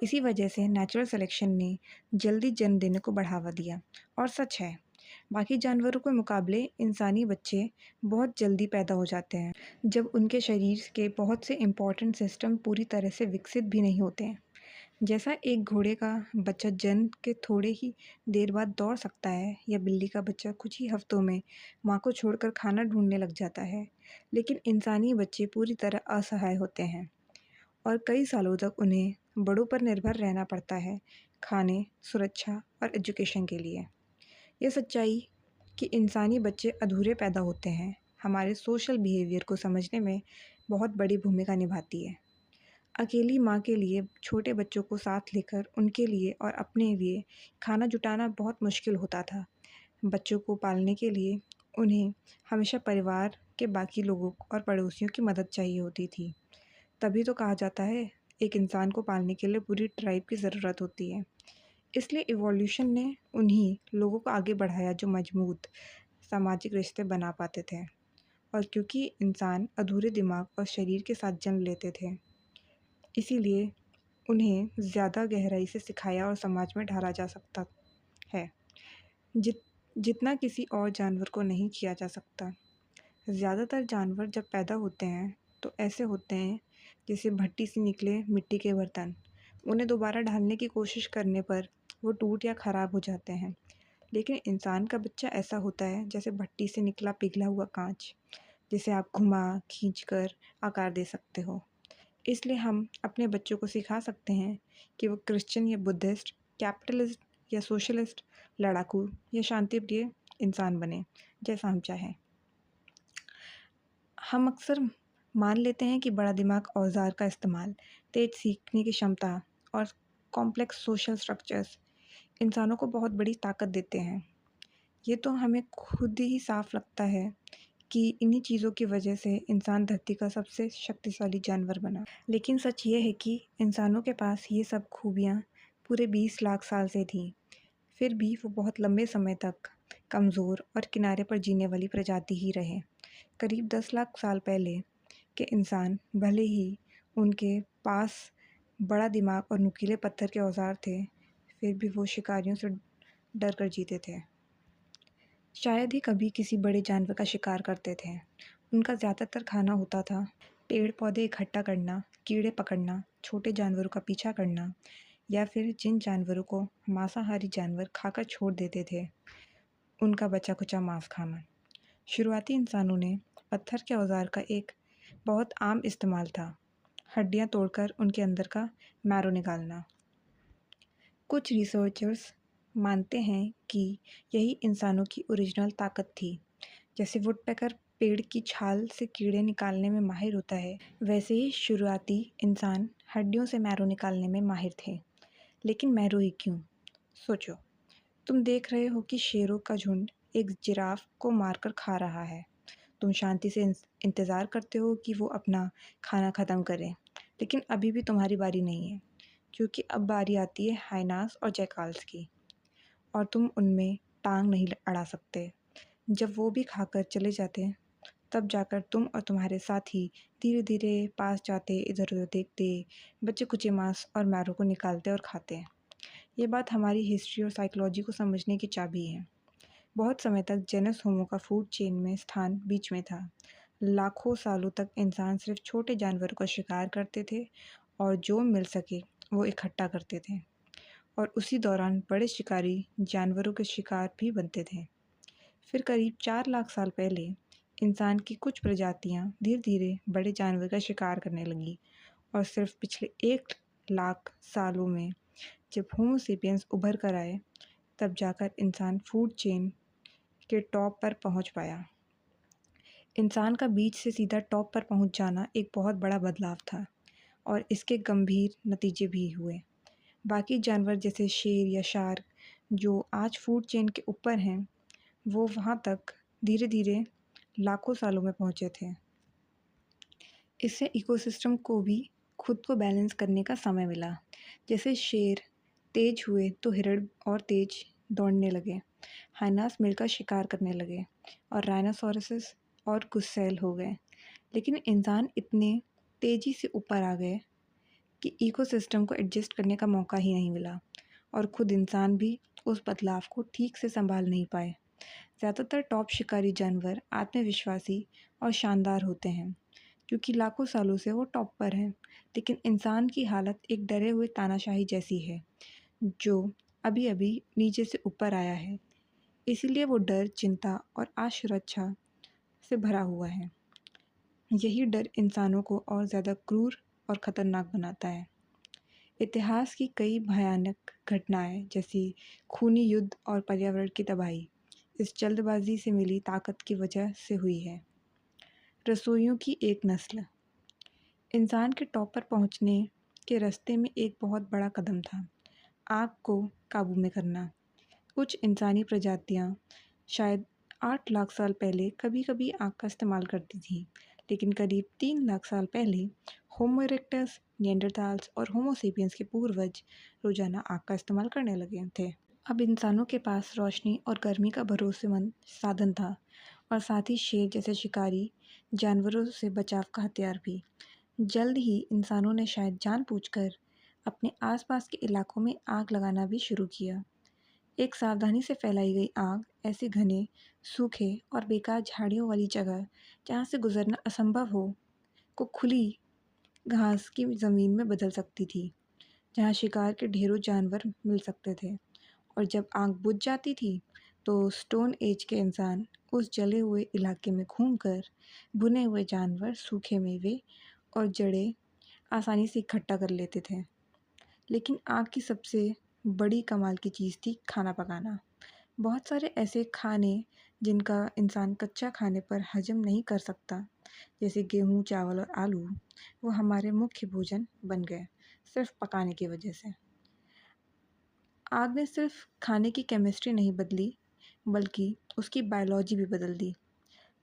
इसी वजह से नेचुरल सिलेक्शन ने जल्दी जन्म देने को बढ़ावा दिया। और सच है, बाकी जानवरों के मुकाबले इंसानी बच्चे बहुत जल्दी पैदा हो जाते हैं, जब उनके शरीर के बहुत से इम्पॉर्टेंट सिस्टम पूरी तरह से विकसित भी नहीं होते हैं। जैसा एक घोड़े का बच्चा जन्म के थोड़े ही देर बाद दौड़ सकता है, या बिल्ली का बच्चा कुछ ही हफ्तों में माँ को छोड़कर खाना ढूंढने लग जाता है, लेकिन इंसानी बच्चे पूरी तरह असहाय होते हैं और कई सालों तक उन्हें बड़ों पर निर्भर रहना पड़ता है, खाने, सुरक्षा और एजुकेशन के लिए। ये सच्चाई कि इंसानी बच्चे अधूरे पैदा होते हैं, हमारे सोशल बिहेवियर को समझने में बहुत बड़ी भूमिका निभाती है। अकेली माँ के लिए छोटे बच्चों को साथ लेकर उनके लिए और अपने लिए खाना जुटाना बहुत मुश्किल होता था। बच्चों को पालने के लिए उन्हें हमेशा परिवार के बाकी लोगों और पड़ोसियों की मदद चाहिए होती थी। तभी तो कहा जाता है, एक इंसान को पालने के लिए पूरी ट्राइब की ज़रूरत होती है। इसलिए इवोल्यूशन ने उन्हीं लोगों को आगे बढ़ाया जो मजबूत सामाजिक रिश्ते बना पाते थे। और क्योंकि इंसान अधूरे दिमाग और शरीर के साथ जन्म लेते थे, इसीलिए उन्हें ज़्यादा गहराई से सिखाया और समाज में ढाला जा सकता है। जित जितना किसी और जानवर को नहीं किया जा सकता। ज़्यादातर जानवर जब पैदा होते हैं तो ऐसे होते हैं जैसे भट्टी से निकले मिट्टी के बर्तन। उन्हें दोबारा ढालने की कोशिश करने पर वो टूट या ख़राब हो जाते हैं। लेकिन इंसान का बच्चा ऐसा होता है जैसे भट्टी से निकला पिघला हुआ कांच, जिसे आप घुमा खींच कर आकार दे सकते हो। इसलिए हम अपने बच्चों को सिखा सकते हैं कि वो क्रिश्चियन या बुद्धिस्ट, कैपिटलिस्ट या सोशलिस्ट, लड़ाकू या शांतिप्रिय इंसान बने, जैसा हम चाहें। हम अक्सर मान लेते हैं कि बड़ा दिमाग औजार का इस्तेमाल, तेज सीखने की क्षमता और कॉम्प्लेक्स सोशल स्ट्रक्चर्स इंसानों को बहुत बड़ी ताकत देते हैं। ये तो हमें खुद ही साफ लगता है कि इन्हीं चीज़ों की वजह से इंसान धरती का सबसे शक्तिशाली जानवर बना। लेकिन सच ये है कि इंसानों के पास ये सब खूबियाँ पूरे 20 लाख साल से थीं। फिर भी वो बहुत लंबे समय तक कमज़ोर और किनारे पर जीने वाली प्रजाति ही रहे। करीब 10 लाख साल पहले के इंसान भले ही उनके पास बड़ा दिमाग और नुकीले पत्थर के औजार थे, फिर भी वो शिकारियों से डर कर जीते थे। शायद ही कभी किसी बड़े जानवर का शिकार करते थे। उनका ज़्यादातर खाना होता था पेड़ पौधे इकट्ठा करना, कीड़े पकड़ना, छोटे जानवरों का पीछा करना या फिर जिन जानवरों को मांसाहारी जानवर खाकर छोड़ देते थे, उनका बचा खुचा मांस खाना। शुरुआती इंसानों ने पत्थर के औजार का एक बहुत आम इस्तेमाल था हड्डियाँ तोड़कर उनके अंदर का मैरो निकालना। कुछ रिसर्चर्स मानते हैं कि यही इंसानों की ओरिजिनल ताकत थी। जैसे वुडपेकर पेड़ की छाल से कीड़े निकालने में माहिर होता है, वैसे ही शुरुआती इंसान हड्डियों से मैरो निकालने में माहिर थे। लेकिन मैरो ही क्यों? सोचो, तुम देख रहे हो कि शेरों का झुंड एक जिराफ को मारकर खा रहा है। तुम शांति से इंतज़ार करते हो कि वो अपना खाना ख़त्म करे, लेकिन अभी भी तुम्हारी बारी नहीं है, क्योंकि अब बारी आती है हाइनास और जैकाल्स की, और तुम उनमें टांग नहीं अड़ा सकते। जब वो भी खाकर चले जाते, तब जाकर तुम और तुम्हारे साथी धीरे धीरे पास जाते, इधर उधर देखते, बचे कुचे मांस और मैरों को निकालते और खाते। ये बात हमारी हिस्ट्री और साइकोलॉजी को समझने की चाबी है। बहुत समय तक जेनस होमो का फूड चेन में स्थान बीच में था। लाखों सालों तक इंसान सिर्फ छोटे जानवरों का शिकार करते थे और जो मिल सके वो इकट्ठा करते थे, और उसी दौरान बड़े शिकारी जानवरों के शिकार भी बनते थे। फिर करीब 4 लाख साल पहले इंसान की कुछ प्रजातियां धीरे धीरे बड़े जानवर का शिकार करने लगी, और सिर्फ पिछले 1 लाख सालों में जब होमो सेपियंस उभर कर आए, तब जाकर इंसान फूड चेन के टॉप पर पहुंच पाया। इंसान का बीच से सीधा टॉप पर पहुंच जाना एक बहुत बड़ा बदलाव था, और इसके गंभीर नतीजे भी हुए। बाकी जानवर जैसे शेर या शार्क जो आज फूड चेन के ऊपर हैं, वो वहाँ तक धीरे धीरे लाखों सालों में पहुँचे थे। इससे इकोसिस्टम को भी खुद को बैलेंस करने का समय मिला। जैसे शेर तेज हुए तो हिरण और तेज दौड़ने लगे, हाइनास मिलकर शिकार करने लगे, और राइनोसोरसेस और गुस्सैल हो गए। लेकिन इंसान इतने तेज़ी से ऊपर आ गए कि इकोसिस्टम को एडजस्ट करने का मौका ही नहीं मिला, और खुद इंसान भी उस बदलाव को ठीक से संभाल नहीं पाए। ज़्यादातर टॉप शिकारी जानवर आत्मविश्वासी और शानदार होते हैं, क्योंकि लाखों सालों से वो टॉप पर हैं। लेकिन इंसान की हालत एक डरे हुए तानाशाही जैसी है, जो अभी अभी नीचे से ऊपर आया है। इसीलिए वो डर, चिंता और असुरक्षा से भरा हुआ है। यही डर इंसानों को और ज़्यादा क्रूर और ख़तरनाक बनाता है। इतिहास की कई भयानक घटनाएं, जैसे खूनी युद्ध और पर्यावरण की तबाही, इस जल्दबाजी से मिली ताकत की वजह से हुई है। रसोइयों की एक नस्ल इंसान के टॉप पर पहुंचने के रास्ते में एक बहुत बड़ा कदम था, आग को काबू में करना। कुछ इंसानी प्रजातियां शायद 8 लाख साल पहले कभी कभी आग का इस्तेमाल करती थीं, लेकिन करीब 3 लाख साल पहले होमो इरेक्टस, निएंडरथाल्स और होमो सेपियंस के पूर्वज रोजाना आग का इस्तेमाल करने लगे थे। अब इंसानों के पास रोशनी और गर्मी का भरोसेमंद साधन था, और साथ ही शेर जैसे शिकारी जानवरों से बचाव का हथियार भी। जल्द ही इंसानों ने शायद जानबूझकर अपने आसपास के इलाकों में आग लगाना भी शुरू किया। एक सावधानी से फैलाई गई आग ऐसे घने, सूखे और बेकार झाड़ियों वाली जगह जहाँ से गुजरना असंभव हो, को खुली घास की ज़मीन में बदल सकती थी, जहाँ शिकार के ढेरों जानवर मिल सकते थे। और जब आग बुझ जाती थी, तो स्टोन एज के इंसान उस जले हुए इलाके में घूमकर भुने हुए जानवर, सूखे मेवे और जड़ें आसानी से इकट्ठा कर लेते थे। लेकिन आग की सबसे बड़ी कमाल की चीज़ थी खाना पकाना। बहुत सारे ऐसे खाने जिनका इंसान कच्चा खाने पर हजम नहीं कर सकता, जैसे गेहूँ, चावल और आलू, वो हमारे मुख्य भोजन बन गए, सिर्फ पकाने की वजह से। आग ने सिर्फ खाने की केमिस्ट्री नहीं बदली, बल्कि उसकी बायोलॉजी भी बदल दी।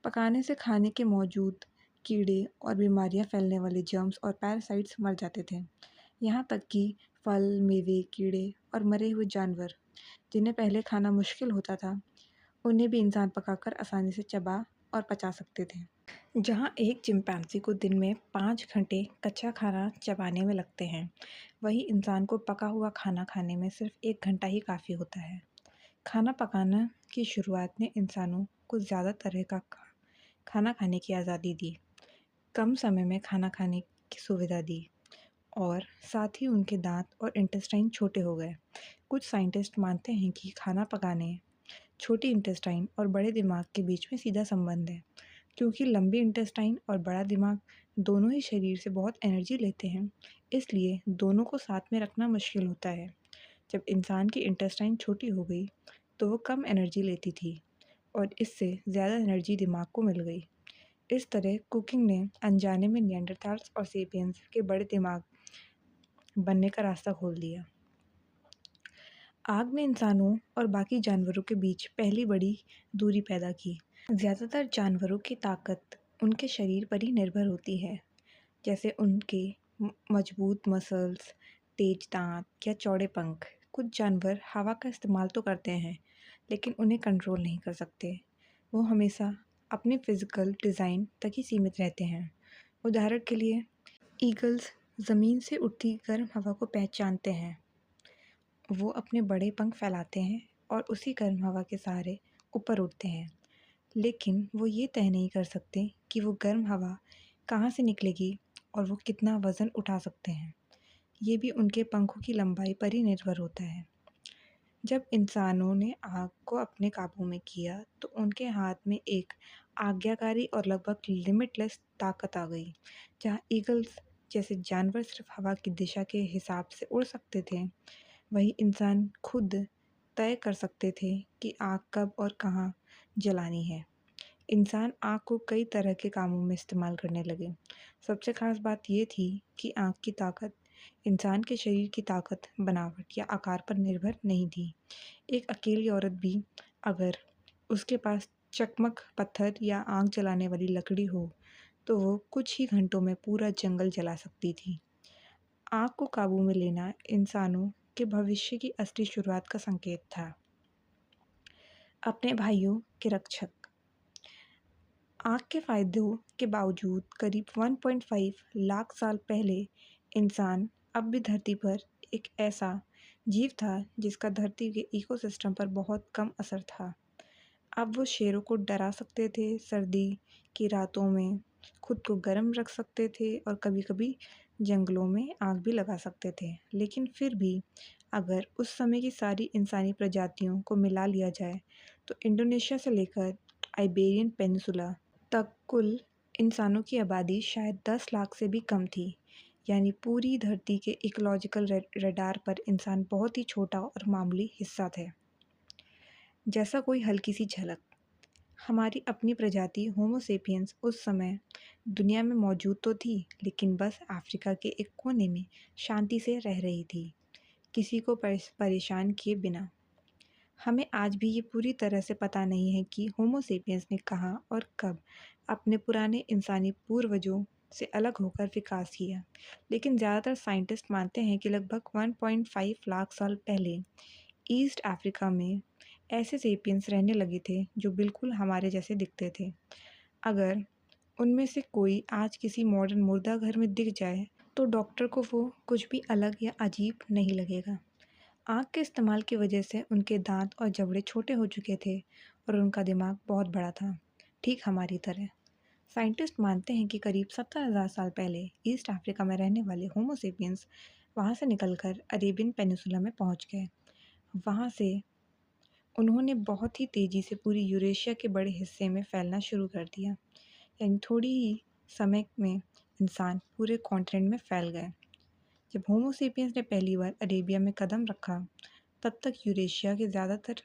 पकाने से खाने के मौजूद कीड़े और बीमारियां फैलने वाले जर्म्स और पैरासाइट्स मर जाते थे। यहाँ तक कि फल, मेवे, कीड़े और मरे हुए जानवर, जिन्हें पहले खाना मुश्किल होता था, उन्हें भी इंसान पकाकर आसानी से चबा और पचा सकते थे। जहाँ एक चिंपैंजी को दिन में 5 घंटे कच्चा खाना चबाने में लगते हैं, वहीं इंसान को पका हुआ खाना खाने में सिर्फ 1 घंटा ही काफ़ी होता है। खाना पकाना की शुरुआत ने इंसानों को ज़्यादा तरह का खाना खाने की आज़ादी दी, कम समय में खाना खाने की सुविधा दी और साथ ही उनके दांत और इंटेस्टाइन छोटे हो गए। कुछ साइंटिस्ट मानते हैं कि खाना पकाने छोटी इंटेस्टाइन और बड़े दिमाग के बीच में सीधा संबंध है, क्योंकि लंबी इंटेस्टाइन और बड़ा दिमाग दोनों ही शरीर से बहुत एनर्जी लेते हैं, इसलिए दोनों को साथ में रखना मुश्किल होता है। जब इंसान की इंटेस्टाइन छोटी हो गई, तो वो कम एनर्जी लेती थी और इससे ज़्यादा एनर्जी दिमाग को मिल गई। इस तरह कुकिंग ने अनजाने में निएंडरथाल्स और सेपियंस के बड़े दिमाग बनने का रास्ता खोल दिया। आग ने इंसानों और बाकी जानवरों के बीच पहली बड़ी दूरी पैदा की। ज़्यादातर जानवरों की ताकत उनके शरीर पर ही निर्भर होती है, जैसे उनके मजबूत मसल्स, तेज दांत या चौड़े पंख। कुछ जानवर हवा का इस्तेमाल तो करते हैं, लेकिन उन्हें कंट्रोल नहीं कर सकते। वो हमेशा अपने फिजिकल डिज़ाइन तक ही सीमित रहते हैं। उदाहरण के लिए, ईगल्स ज़मीन से उठती गर्म हवा को पहचानते हैं। वो अपने बड़े पंख फैलाते हैं और उसी गर्म हवा के सहारे ऊपर उड़ते हैं। लेकिन वो ये तय नहीं कर सकते कि वो गर्म हवा कहाँ से निकलेगी और वो कितना वज़न उठा सकते हैं। ये भी उनके पंखों की लंबाई पर ही निर्भर होता है। जब इंसानों ने आग को अपने काबू में किया, तो उनके हाथ में एक आज्ञाकारी और लगभग लिमिटलेस ताकत आ गई। जहाँ ईगल्स जैसे जानवर सिर्फ हवा की दिशा के हिसाब से उड़ सकते थे, वहीं इंसान खुद तय कर सकते थे कि आग कब और कहाँ जलानी है। इंसान आग को कई तरह के कामों में इस्तेमाल करने लगे। सबसे खास बात ये थी कि आग की ताकत इंसान के शरीर की ताकत, बनावट या आकार पर निर्भर नहीं थी। एक अकेली औरत भी, अगर उसके पास चकमक पत्थर या आग जलाने वाली लकड़ी हो, तो वो कुछ ही घंटों में पूरा जंगल जला सकती थी। आग को काबू में लेना इंसानों के भविष्य की असली शुरुआत का संकेत था। अपने भाइयों के रक्षक। आग के फायदों के बावजूद करीब 1.5 लाख साल पहले इंसान अब भी धरती पर एक ऐसा जीव था जिसका धरती के इकोसिस्टम पर बहुत कम असर था। अब वो शेरों को डरा सकते थे, सर्दी की रातों में खुद को गर्म रख सकते थे और कभी-कभी जंगलों में आग भी लगा सकते थे। लेकिन फिर भी अगर उस समय की सारी इंसानी प्रजातियों को मिला लिया जाए, तो इंडोनेशिया से लेकर आइबेरियन पेनिनसुला तक कुल इंसानों की आबादी शायद 10 लाख से भी कम थी। यानी पूरी धरती के इकोलॉजिकल रडार पर इंसान बहुत ही छोटा और मामूली हिस्सा थे। जैसा कोई हल्की सी झलक, हमारी अपनी प्रजाति होमो सेपियंस उस समय दुनिया में मौजूद तो थी, लेकिन बस अफ्रीका के एक कोने में शांति से रह रही थी, किसी को परेशान किए बिना। हमें आज भी ये पूरी तरह से पता नहीं है कि होमो सेपियंस ने कहाँ और कब अपने पुराने इंसानी पूर्वजों से अलग होकर विकास किया, लेकिन ज़्यादातर साइंटिस्ट मानते हैं कि लगभग 1.5 लाख साल पहले ईस्ट अफ्रीका में ऐसे सेपियंस रहने लगे थे जो बिल्कुल हमारे जैसे दिखते थे। अगर उनमें से कोई आज किसी मॉडर्न मुर्दा घर में दिख जाए, तो डॉक्टर को वो कुछ भी अलग या अजीब नहीं लगेगा। आँख के इस्तेमाल की वजह से उनके दांत और जबड़े छोटे हो चुके थे और उनका दिमाग बहुत बड़ा था, ठीक हमारी तरह। साइंटिस्ट मानते हैं कि करीब 70,000 साल पहले ईस्ट अफ्रीका में रहने वाले होमो सेपियंस वहाँ से निकलकर अरेबियन पेनिसुला में पहुँच गए। वहाँ से उन्होंने बहुत ही तेज़ी से पूरी यूरेशिया के बड़े हिस्से में फैलना शुरू कर दिया। यानी थोड़ी ही समय में इंसान पूरे कॉन्टिनेंट में फैल गए। जब होमो सेपियंस ने पहली बार अरेबिया में कदम रखा, तब तक यूरेशिया के ज़्यादातर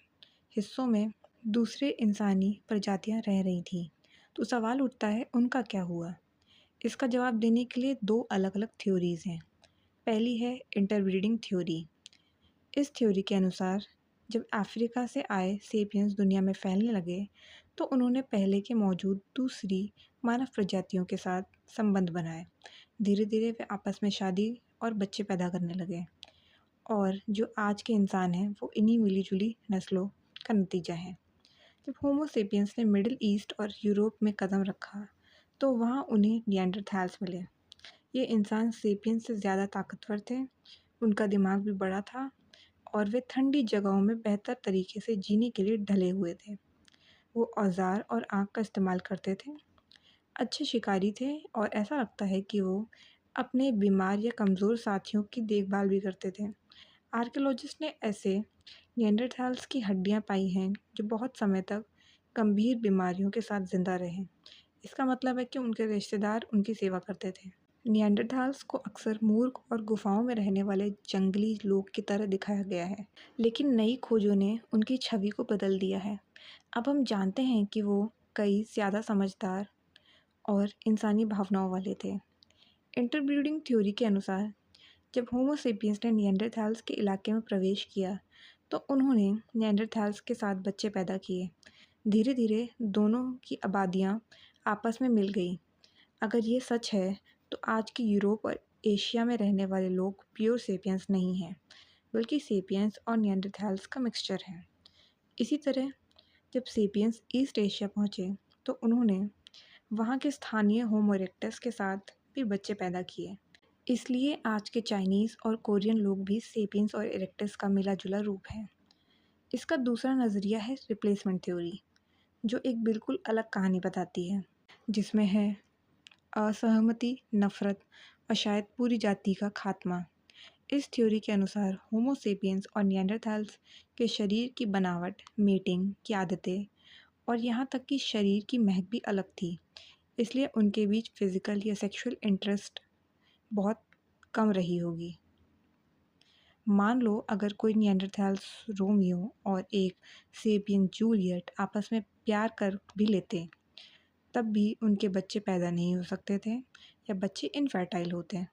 हिस्सों में दूसरे इंसानी प्रजातियां रह रही थीं। तो सवाल उठता है, उनका क्या हुआ? इसका जवाब देने के लिए दो अलग-अलग थ्योरीज़ हैं। पहली है इंटरब्रीडिंग थ्योरी। इस थ्योरी के अनुसार जब अफ्रीका से आए सेपियंस दुनिया में फैलने लगे, तो उन्होंने पहले के मौजूद दूसरी मानव प्रजातियों के साथ संबंध बनाए। धीरे धीरे वे आपस में शादी और बच्चे पैदा करने लगे, और जो आज के इंसान हैं वो इन्हीं मिली-जुली नस्लों का नतीजा है। जब होमो सेपियंस ने मिडिल ईस्ट और यूरोप में कदम रखा, तो वहाँ उन्हें निएंडरथैल्स मिले। ये इंसान सेपियंस से ज़्यादा ताकतवर थे, उनका दिमाग भी बड़ा था और वे ठंडी जगहों में बेहतर तरीके से जीने के लिए ढले हुए थे। वो औज़ार और आँख का इस्तेमाल करते थे, अच्छे शिकारी थे और ऐसा लगता है कि वो अपने बीमार या कमज़ोर साथियों की देखभाल भी करते थे। आर्कियोलॉजिस्ट ने ऐसे निएंडरथैल्स की हड्डियाँ पाई हैं जो बहुत समय तक गंभीर बीमारियों के साथ जिंदा रहे। इसका मतलब है कि उनके रिश्तेदार उनकी सेवा करते थे। निएंडरथैल्स को अक्सर मूर्ख और गुफाओं में रहने वाले जंगली लोग की तरह दिखाया गया है, लेकिन नई खोजों ने उनकी छवि को बदल दिया है। अब हम जानते हैं कि वो कई ज़्यादा समझदार और इंसानी भावनाओं वाले थे। इंटरब्रीडिंग थ्योरी के अनुसार जब होमो सेपियंस ने निएंडरथैल्स के इलाके में प्रवेश किया, तो उन्होंने निएंडरथैल्स के साथ बच्चे पैदा किए। धीरे धीरे दोनों की आबादियाँ आपस में मिल गई। अगर ये सच है, तो आज के यूरोप और एशिया में रहने वाले लोग प्योर सेपियंस नहीं हैं, बल्कि सेपियंस और निएंडरथैल्स का मिक्सचर है। इसी तरह जब सेपियंस ईस्ट एशिया पहुँचे, तो उन्होंने वहाँ के स्थानीय होमो इरेक्टस के साथ भी बच्चे पैदा किए। इसलिए आज के चाइनीज़ और कोरियन लोग भी सेपियंस और इरेक्टस का मिला-जुला रूप है। इसका दूसरा नज़रिया है रिप्लेसमेंट थ्योरी, जो एक बिल्कुल अलग कहानी बताती है, जिसमें है असहमति, नफ़रत और शायद पूरी जाति का खात्मा। इस थ्योरी के अनुसार होमो सेपियंस और निएंडरथैल्स के शरीर की बनावट, मेटिंग की आदतें और यहाँ तक कि शरीर की महक भी अलग थी। इसलिए उनके बीच फिज़िकल या सेक्सुअल इंटरेस्ट बहुत कम रही होगी। मान लो अगर कोई निएंडरथैल्स रोमियो और एक सेपियन जूलियट आपस में प्यार कर भी लेते, तब भी उनके बच्चे पैदा नहीं हो सकते थे या बच्चे इनफर्टाइल होते,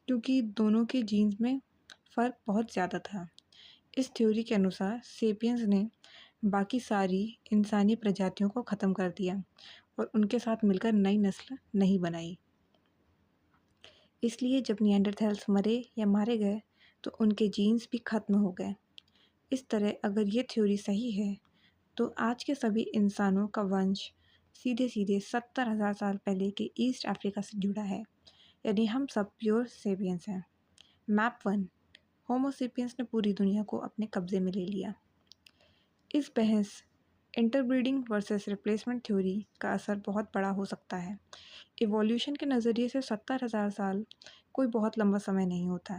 क्योंकि दोनों के जीन्स में फ़र्क बहुत ज़्यादा था। इस थ्योरी के अनुसार सेपियंस ने बाकी सारी इंसानी प्रजातियों को ख़त्म कर दिया और उनके साथ मिलकर नई नस्ल नहीं बनाई। इसलिए जब निएंडरथैल्स मरे या मारे गए, तो उनके जीन्स भी खत्म हो गए। इस तरह अगर ये थ्योरी सही है, तो आज के सभी इंसानों का वंश सीधे सीधे 70,000 साल पहले के ईस्ट अफ्रीका से जुड़ा है। यानी हम सब प्योर सेपियंस हैं। मैप 1, होमो सेपियंस ने पूरी दुनिया को अपने कब्जे में ले लिया। इस बहस इंटरब्रीडिंग वर्सेस रिप्लेसमेंट थ्योरी का असर बहुत बड़ा हो सकता है। इवोल्यूशन के नज़रिए से 70,000 साल कोई बहुत लंबा समय नहीं होता।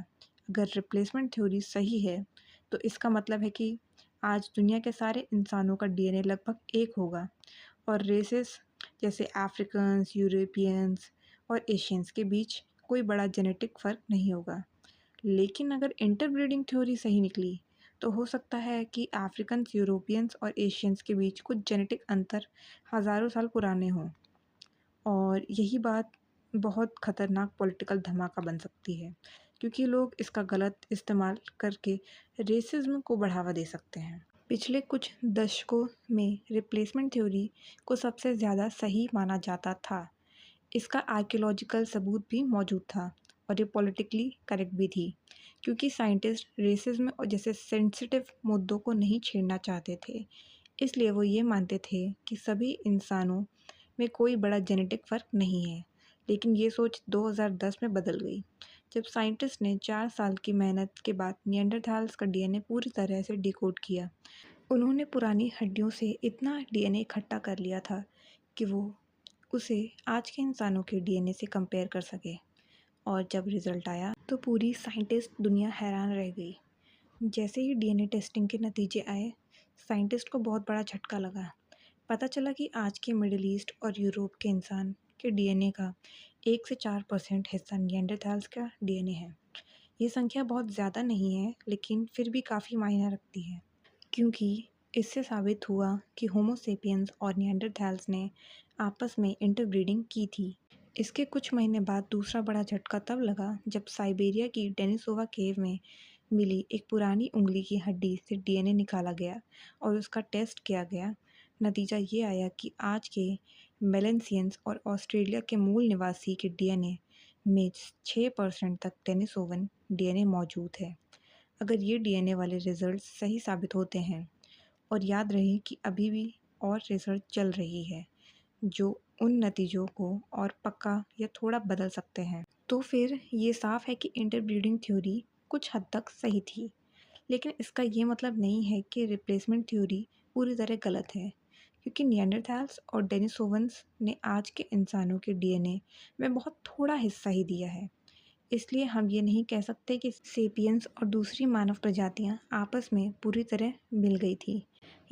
अगर रिप्लेसमेंट थ्योरी सही है, तो इसका मतलब है कि आज दुनिया के सारे इंसानों का डीएनए लगभग एक होगा और रेसेस जैसे अफ्रीकन्स, यूरोपियंस और एशियंस के बीच कोई बड़ा जेनेटिक फ़र्क नहीं होगा। लेकिन अगर इंटरब्रीडिंग थ्योरी सही निकली, तो हो सकता है कि अफ्रीकन्स, यूरोपियंस और एशियंस के बीच कुछ जेनेटिक अंतर हज़ारों साल पुराने हों, और यही बात बहुत ख़तरनाक पॉलिटिकल धमाका बन सकती है, क्योंकि लोग इसका गलत इस्तेमाल करके रेसिज्म को बढ़ावा दे सकते हैं। पिछले कुछ दशकों में रिप्लेसमेंट थ्योरी को सबसे ज़्यादा सही माना जाता था। इसका आर्कियोलॉजिकल सबूत भी मौजूद था और ये पॉलिटिकली करेक्ट भी थी, क्योंकि साइंटिस्ट रेसिज्म और जैसे सेंसिटिव मुद्दों को नहीं छेड़ना चाहते थे। इसलिए वो ये मानते थे कि सभी इंसानों में कोई बड़ा जेनेटिक फ़र्क नहीं है। लेकिन ये सोच 2010 में बदल गई, जब साइंटिस्ट ने 4 साल की मेहनत के बाद निएंडरथाल्स का डीएनए पूरी तरह से डिकोड किया। उन्होंने पुरानी हड्डियों से इतना डीएनए इकट्ठा कर लिया था कि वो उसे आज के इंसानों के डीएनए से कंपेयर कर सके। और जब रिजल्ट आया तो पूरी साइंटिस्ट दुनिया हैरान रह गई। जैसे ही डीएनए टेस्टिंग के नतीजे आए, साइंटिस्ट को बहुत बड़ा झटका लगा। पता चला कि आज के मिडिल ईस्ट और यूरोप के इंसान के डीएनए का 1 से 4% हिस्सा निएंडरथाल्स का डीएनए है। ये संख्या बहुत ज़्यादा नहीं है, लेकिन फिर भी काफ़ी मायने रखती है, क्योंकि इससे साबित हुआ कि होमो सेपियंस और निएंडरथाल्स ने आपस में इंटरब्रीडिंग की थी। इसके कुछ महीने बाद दूसरा बड़ा झटका तब लगा जब साइबेरिया की डेनिसोवा केव में मिली एक पुरानी उंगली की हड्डी से डीएनए निकाला गया और उसका टेस्ट किया गया। नतीजा ये आया कि आज के मेलेंसियंस और ऑस्ट्रेलिया के मूल निवासी के डीएनए में 6% तक डेनिसोवन डीएनए मौजूद है। अगर ये डीएनए वाले रिजल्ट सही साबित होते हैं, और याद रहे कि अभी भी और रिसर्च चल रही है जो उन नतीजों को और पक्का या थोड़ा बदल सकते हैं, तो फिर ये साफ है कि इंटरब्रीडिंग थ्योरी कुछ हद तक सही थी। लेकिन इसका ये मतलब नहीं है कि रिप्लेसमेंट थ्योरी पूरी तरह गलत है, क्योंकि निएंडरथाल्स और डेनिसोवंस ने आज के इंसानों के डीएनए में बहुत थोड़ा हिस्सा ही दिया है। इसलिए हम ये नहीं कह सकते कि सेपियंस और दूसरी मानव प्रजातियां आपस में पूरी तरह मिल गई थी।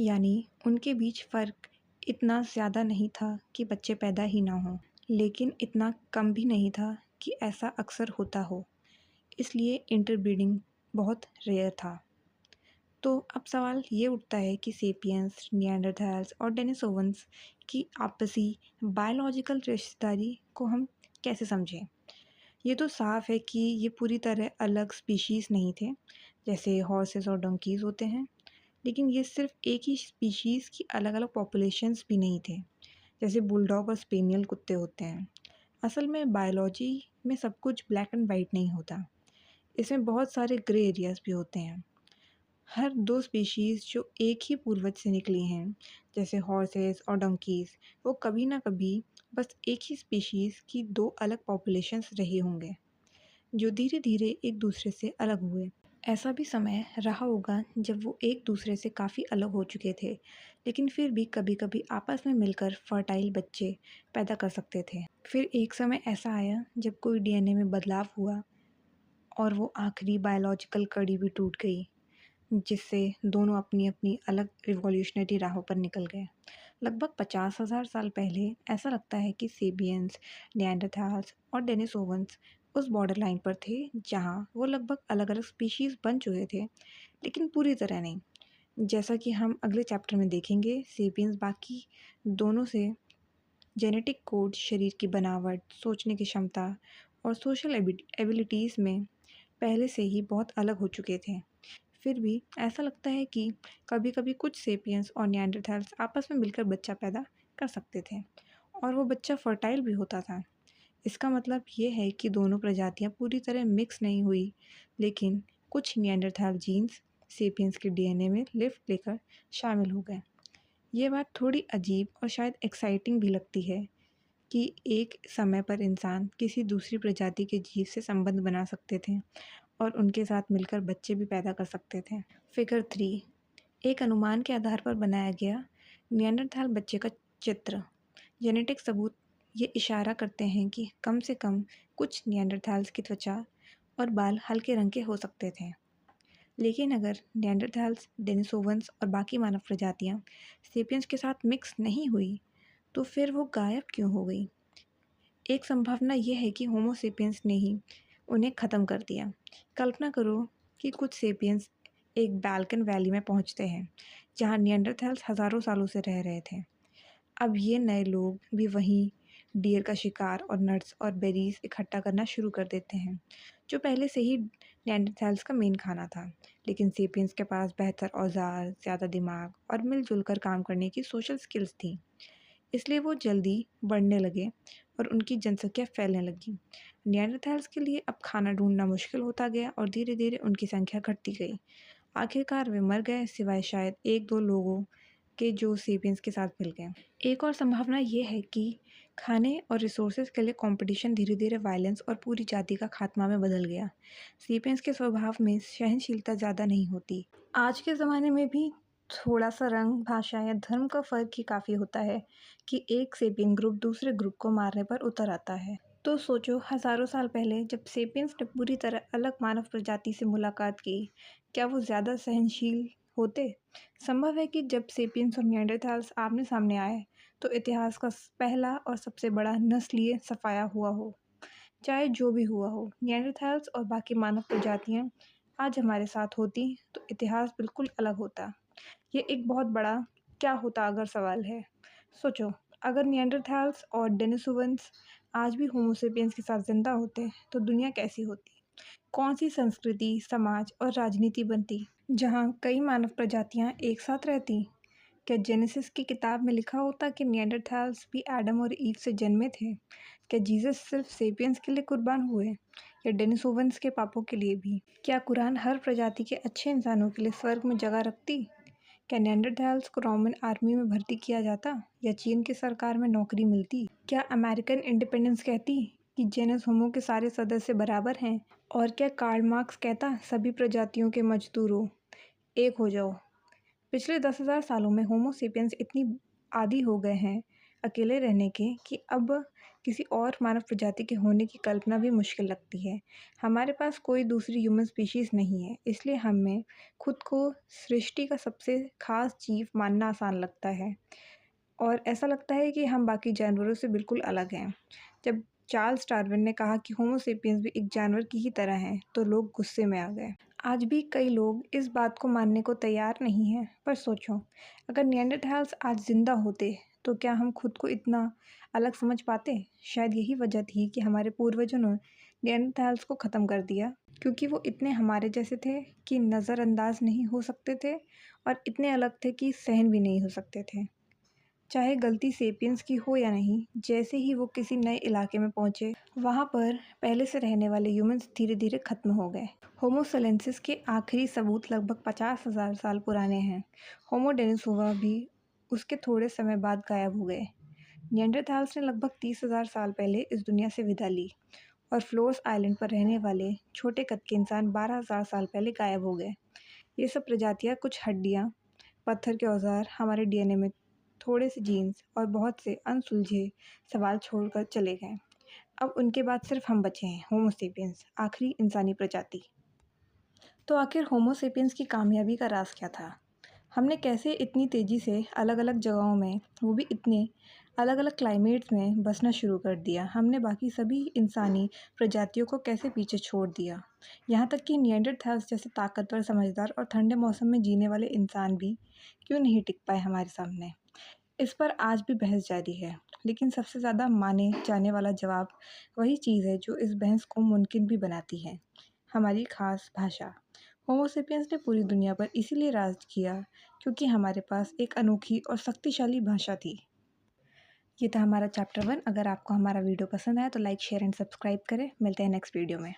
यानी उनके बीच फ़र्क इतना ज़्यादा नहीं था कि बच्चे पैदा ही ना हों, लेकिन इतना कम भी नहीं था कि ऐसा अक्सर होता हो। इसलिए इंटरब्रीडिंग बहुत रेयर था। तो अब सवाल ये उठता है कि सेपियंस, निएंडरथाल्स और डेनिसोवंस की आपसी बायोलॉजिकल रिश्तेदारी को हम कैसे समझें? ये तो साफ है कि ये पूरी तरह अलग स्पीशीज़ नहीं थे, जैसे हॉर्सेस और डंकीज़ होते हैं। लेकिन ये सिर्फ एक ही स्पीशीज़ की अलग-अलग पॉपुलेशंस भी नहीं थे, जैसे बुलडॉग और स्पेनियल कुत्ते होते हैं। असल में बायोलॉजी में सब कुछ ब्लैक एंड वाइट नहीं होता। इसमें बहुत सारे ग्रे एरियाज़ भी होते हैं। हर 2 स्पीशीज़ जो एक ही पूर्वज से निकली हैं, जैसे हॉर्सेस और डंकीज़, वो कभी ना कभी बस एक ही स्पीशीज़ की 2 अलग पॉपुलेशंस रहे होंगे, जो धीरे-धीरे एक दूसरे से अलग हुए। ऐसा भी समय रहा होगा जब वो एक दूसरे से काफ़ी अलग हो चुके थे, लेकिन फिर भी कभी-कभी आपस में मिलकर फर्टाइल बच्चे पैदा कर सकते थे। फिर एक समय ऐसा आया जब कोई डीएनए में बदलाव हुआ और वो आखिरी बायोलॉजिकल कड़ी भी टूट गई, जिससे दोनों अपनी-अपनी अलग रिवॉल्यूशनरी राहों पर निकल गए। लगभग 50,000 साल पहले ऐसा लगता है कि सेपियंस, निएंडरथाल्स और डेनिसोवंस उस बॉर्डर लाइन पर थे जहाँ वो लगभग अलग-अलग स्पीशीज़ बन चुके थे, लेकिन पूरी तरह नहीं। जैसा कि हम अगले चैप्टर में देखेंगे, सेपियंस बाकी दोनों से जेनेटिक कोड, शरीर की बनावट, सोचने की क्षमता और सोशल एबिलिटीज़ में पहले से ही बहुत अलग हो चुके थे। फिर भी ऐसा लगता है कि कभी-कभी कुछ सेपियंस और निएंडरथाल्स आपस में मिलकर बच्चा पैदा कर सकते थे और वो बच्चा फर्टाइल भी होता था। इसका मतलब ये है कि दोनों प्रजातियां पूरी तरह मिक्स नहीं हुई, लेकिन कुछ निएंडरथाल जीन्स सेपियंस के डीएनए में लिफ्ट लेकर शामिल हो गए। ये बात थोड़ी अजीब और शायद एक्साइटिंग भी लगती है कि एक समय पर इंसान किसी दूसरी प्रजाति के जीव से संबंध बना सकते थे और उनके साथ मिलकर बच्चे भी पैदा कर सकते थे। फिगर 3 एक अनुमान के आधार पर बनाया गया निएंडरथाल बच्चे का चित्र। जेनेटिक सबूत ये इशारा करते हैं कि कम से कम कुछ निएंडरथाल्स की त्वचा और बाल हल्के रंग के हो सकते थे। लेकिन अगर निएंडरथाल्स, डेनिसोवंस और बाकी मानव प्रजातियां सेपियंस के साथ मिक्स नहीं हुई, तो फिर वो गायब क्यों हो गई? एक संभावना यह है कि होमो सेपियंस ने ही उन्हें ख़त्म कर दिया। कल्पना करो कि कुछ सेपियंस एक बाल्कन वैली में पहुंचते हैं, जहां निएंडरथाल्स हज़ारों सालों से रह रहे थे। अब ये नए लोग भी वहीं डियर का शिकार और नट्स और बेरीज इकट्ठा करना शुरू कर देते हैं, जो पहले से ही निएंडरथाल्स का मेन खाना था। लेकिन सेपियंस के पास बेहतर औजार, ज़्यादा दिमाग और मिलजुल कर काम करने की सोशल स्किल्स थी, इसलिए वो जल्दी बढ़ने लगे और उनकी जनसंख्या फैलने लगी। निएंडरथाल्स के लिए अब खाना ढूंढना मुश्किल होता गया और धीरे धीरे उनकी संख्या घटती गई। आखिरकार वे मर गए, सिवाय शायद 1-2 लोगों के जो सेपियंस के साथ मिल गए। एक और संभावना ये है कि खाने और रिसोर्सेज के लिए कंपटीशन धीरे धीरे वायलेंस और पूरी जाति का खात्मा में बदल गया। सेपियंस के स्वभाव में सहनशीलता ज़्यादा नहीं होती। आज के ज़माने में भी थोड़ा सा रंग, भाषा या धर्म का फ़र्क ही काफ़ी होता है कि एक सेपियन ग्रुप दूसरे ग्रुप को मारने पर उतर आता है। तो सोचो, हज़ारों साल पहले जब सेपियंस ने पूरी तरह अलग मानव प्रजाति से मुलाकात की, क्या वो ज़्यादा सहनशील होते? संभव है कि जब सेपियंस और निएंडरथाल्स आमने सामने आए तो इतिहास का पहला और सबसे बड़ा नस्लीय सफाया हुआ हो। चाहे जो भी हुआ हो, निएंडरथाल्स और बाकी मानव प्रजातियां आज हमारे साथ होती तो इतिहास बिल्कुल अलग होता। ये एक बहुत बड़ा क्या होता अगर सवाल है। सोचो, अगर निएंडरथाल्स और डेनिसोवंस आज भी होमोसेपियंस के साथ जिंदा होते तो दुनिया कैसी होती? कौन सी संस्कृति, समाज और राजनीति बनती जहाँ कई मानव प्रजातियाँ एक साथ रहती? क्या जेनेसिस की किताब में लिखा होता कि निएंडरथाल्स भी एडम और ईव से जन्मे थे? क्या जीसस सिर्फ सेपियंस के लिए कुर्बान हुए या डेनिसोवंस के पापों के लिए भी? क्या कुरान हर प्रजाति के अच्छे इंसानों के लिए स्वर्ग में जगह रखती? क्या निएंडरथाल्स को रोमन आर्मी में भर्ती किया जाता या चीन की सरकार में नौकरी मिलती? क्या अमेरिकन इंडिपेंडेंस कहती कि जेनस होमो के सारे सदस्य बराबर हैं? और क्या कार्ल मार्क्स कहता सभी प्रजातियों के मजदूरों एक हो जाओ? पिछले 10,000 सालों में होमो सेपियंस इतनी आदी हो गए हैं अकेले रहने के कि अब किसी और मानव प्रजाति के होने की कल्पना भी मुश्किल लगती है। हमारे पास कोई दूसरी ह्यूमन स्पीशीज़ नहीं है, इसलिए हमें खुद को सृष्टि का सबसे खास जीव मानना आसान लगता है और ऐसा लगता है कि हम बाकी जानवरों से बिल्कुल अलग हैं। जब चार्ल्स डार्विन ने कहा कि होमो सेपियंस भी एक जानवर की ही तरह हैं, तो लोग गुस्से में आ गए। आज भी कई लोग इस बात को मानने को तैयार नहीं हैं, पर सोचो, अगर निएंडरथाल्स आज जिंदा होते, तो क्या हम खुद को इतना अलग समझ पाते? शायद यही वजह थी कि हमारे पूर्वजों ने निएंडरथाल्स को ख़त्म कर दिया, क्योंकि वो इतने हमारे जैसे थे कि नज़रअंदाज नहीं हो सकते थे और इतने अलग थे कि सहन भी नहीं हो सकते थे। चाहे गलती सेपियंस की हो या नहीं, जैसे ही वो किसी नए इलाके में पहुंचे, वहां पर पहले से रहने वाले ह्यूमंस धीरे धीरे खत्म हो गए। होमो सलेंसिस के आखिरी सबूत लगभग 50,000 साल पुराने हैं। होमो डेनिसोवा भी उसके थोड़े समय बाद गायब हो गए। निएंडरथाल्स ने लगभग 30,000 साल पहले इस दुनिया से विदा ली और फ्लोर्स आइलैंड पर रहने वाले छोटे कद के इंसान 12,000 साल पहले गायब हो गए। ये सब प्रजातियाँ, कुछ हड्डियाँ, पत्थर के औजार, हमारे डीएनए में थोड़े से जीन्स और बहुत से अनसुलझे सवाल छोड़कर चले गए। अब उनके बाद सिर्फ हम बचे हैं, होमो सेपियंस, आखिरी इंसानी प्रजाति। तो आखिर होमो सेपियंस की कामयाबी का राज क्या था? हमने कैसे इतनी तेज़ी से अलग अलग जगहों में, वो भी इतने अलग अलग क्लाइमेट्स में बसना शुरू कर दिया? हमने बाकी सभी इंसानी प्रजातियों को कैसे पीछे छोड़ दिया? यहाँ तक कि निएंडरथाल्स जैसे ताकतवर, समझदार और ठंडे मौसम में जीने वाले इंसान भी क्यों नहीं टिक पाए हमारे सामने? इस पर आज भी बहस जारी है, लेकिन सबसे ज़्यादा माने जाने वाला जवाब वही चीज़ है जो इस बहस को मुमकिन भी बनाती है, हमारी खास भाषा। होमो सेपियंस ने पूरी दुनिया पर इसीलिए राज किया क्योंकि हमारे पास एक अनोखी और शक्तिशाली भाषा थी। ये था हमारा चैप्टर 1। अगर आपको हमारा वीडियो पसंद आया तो लाइक, शेयर एंड सब्सक्राइब करें। मिलते हैं नेक्स्ट वीडियो में।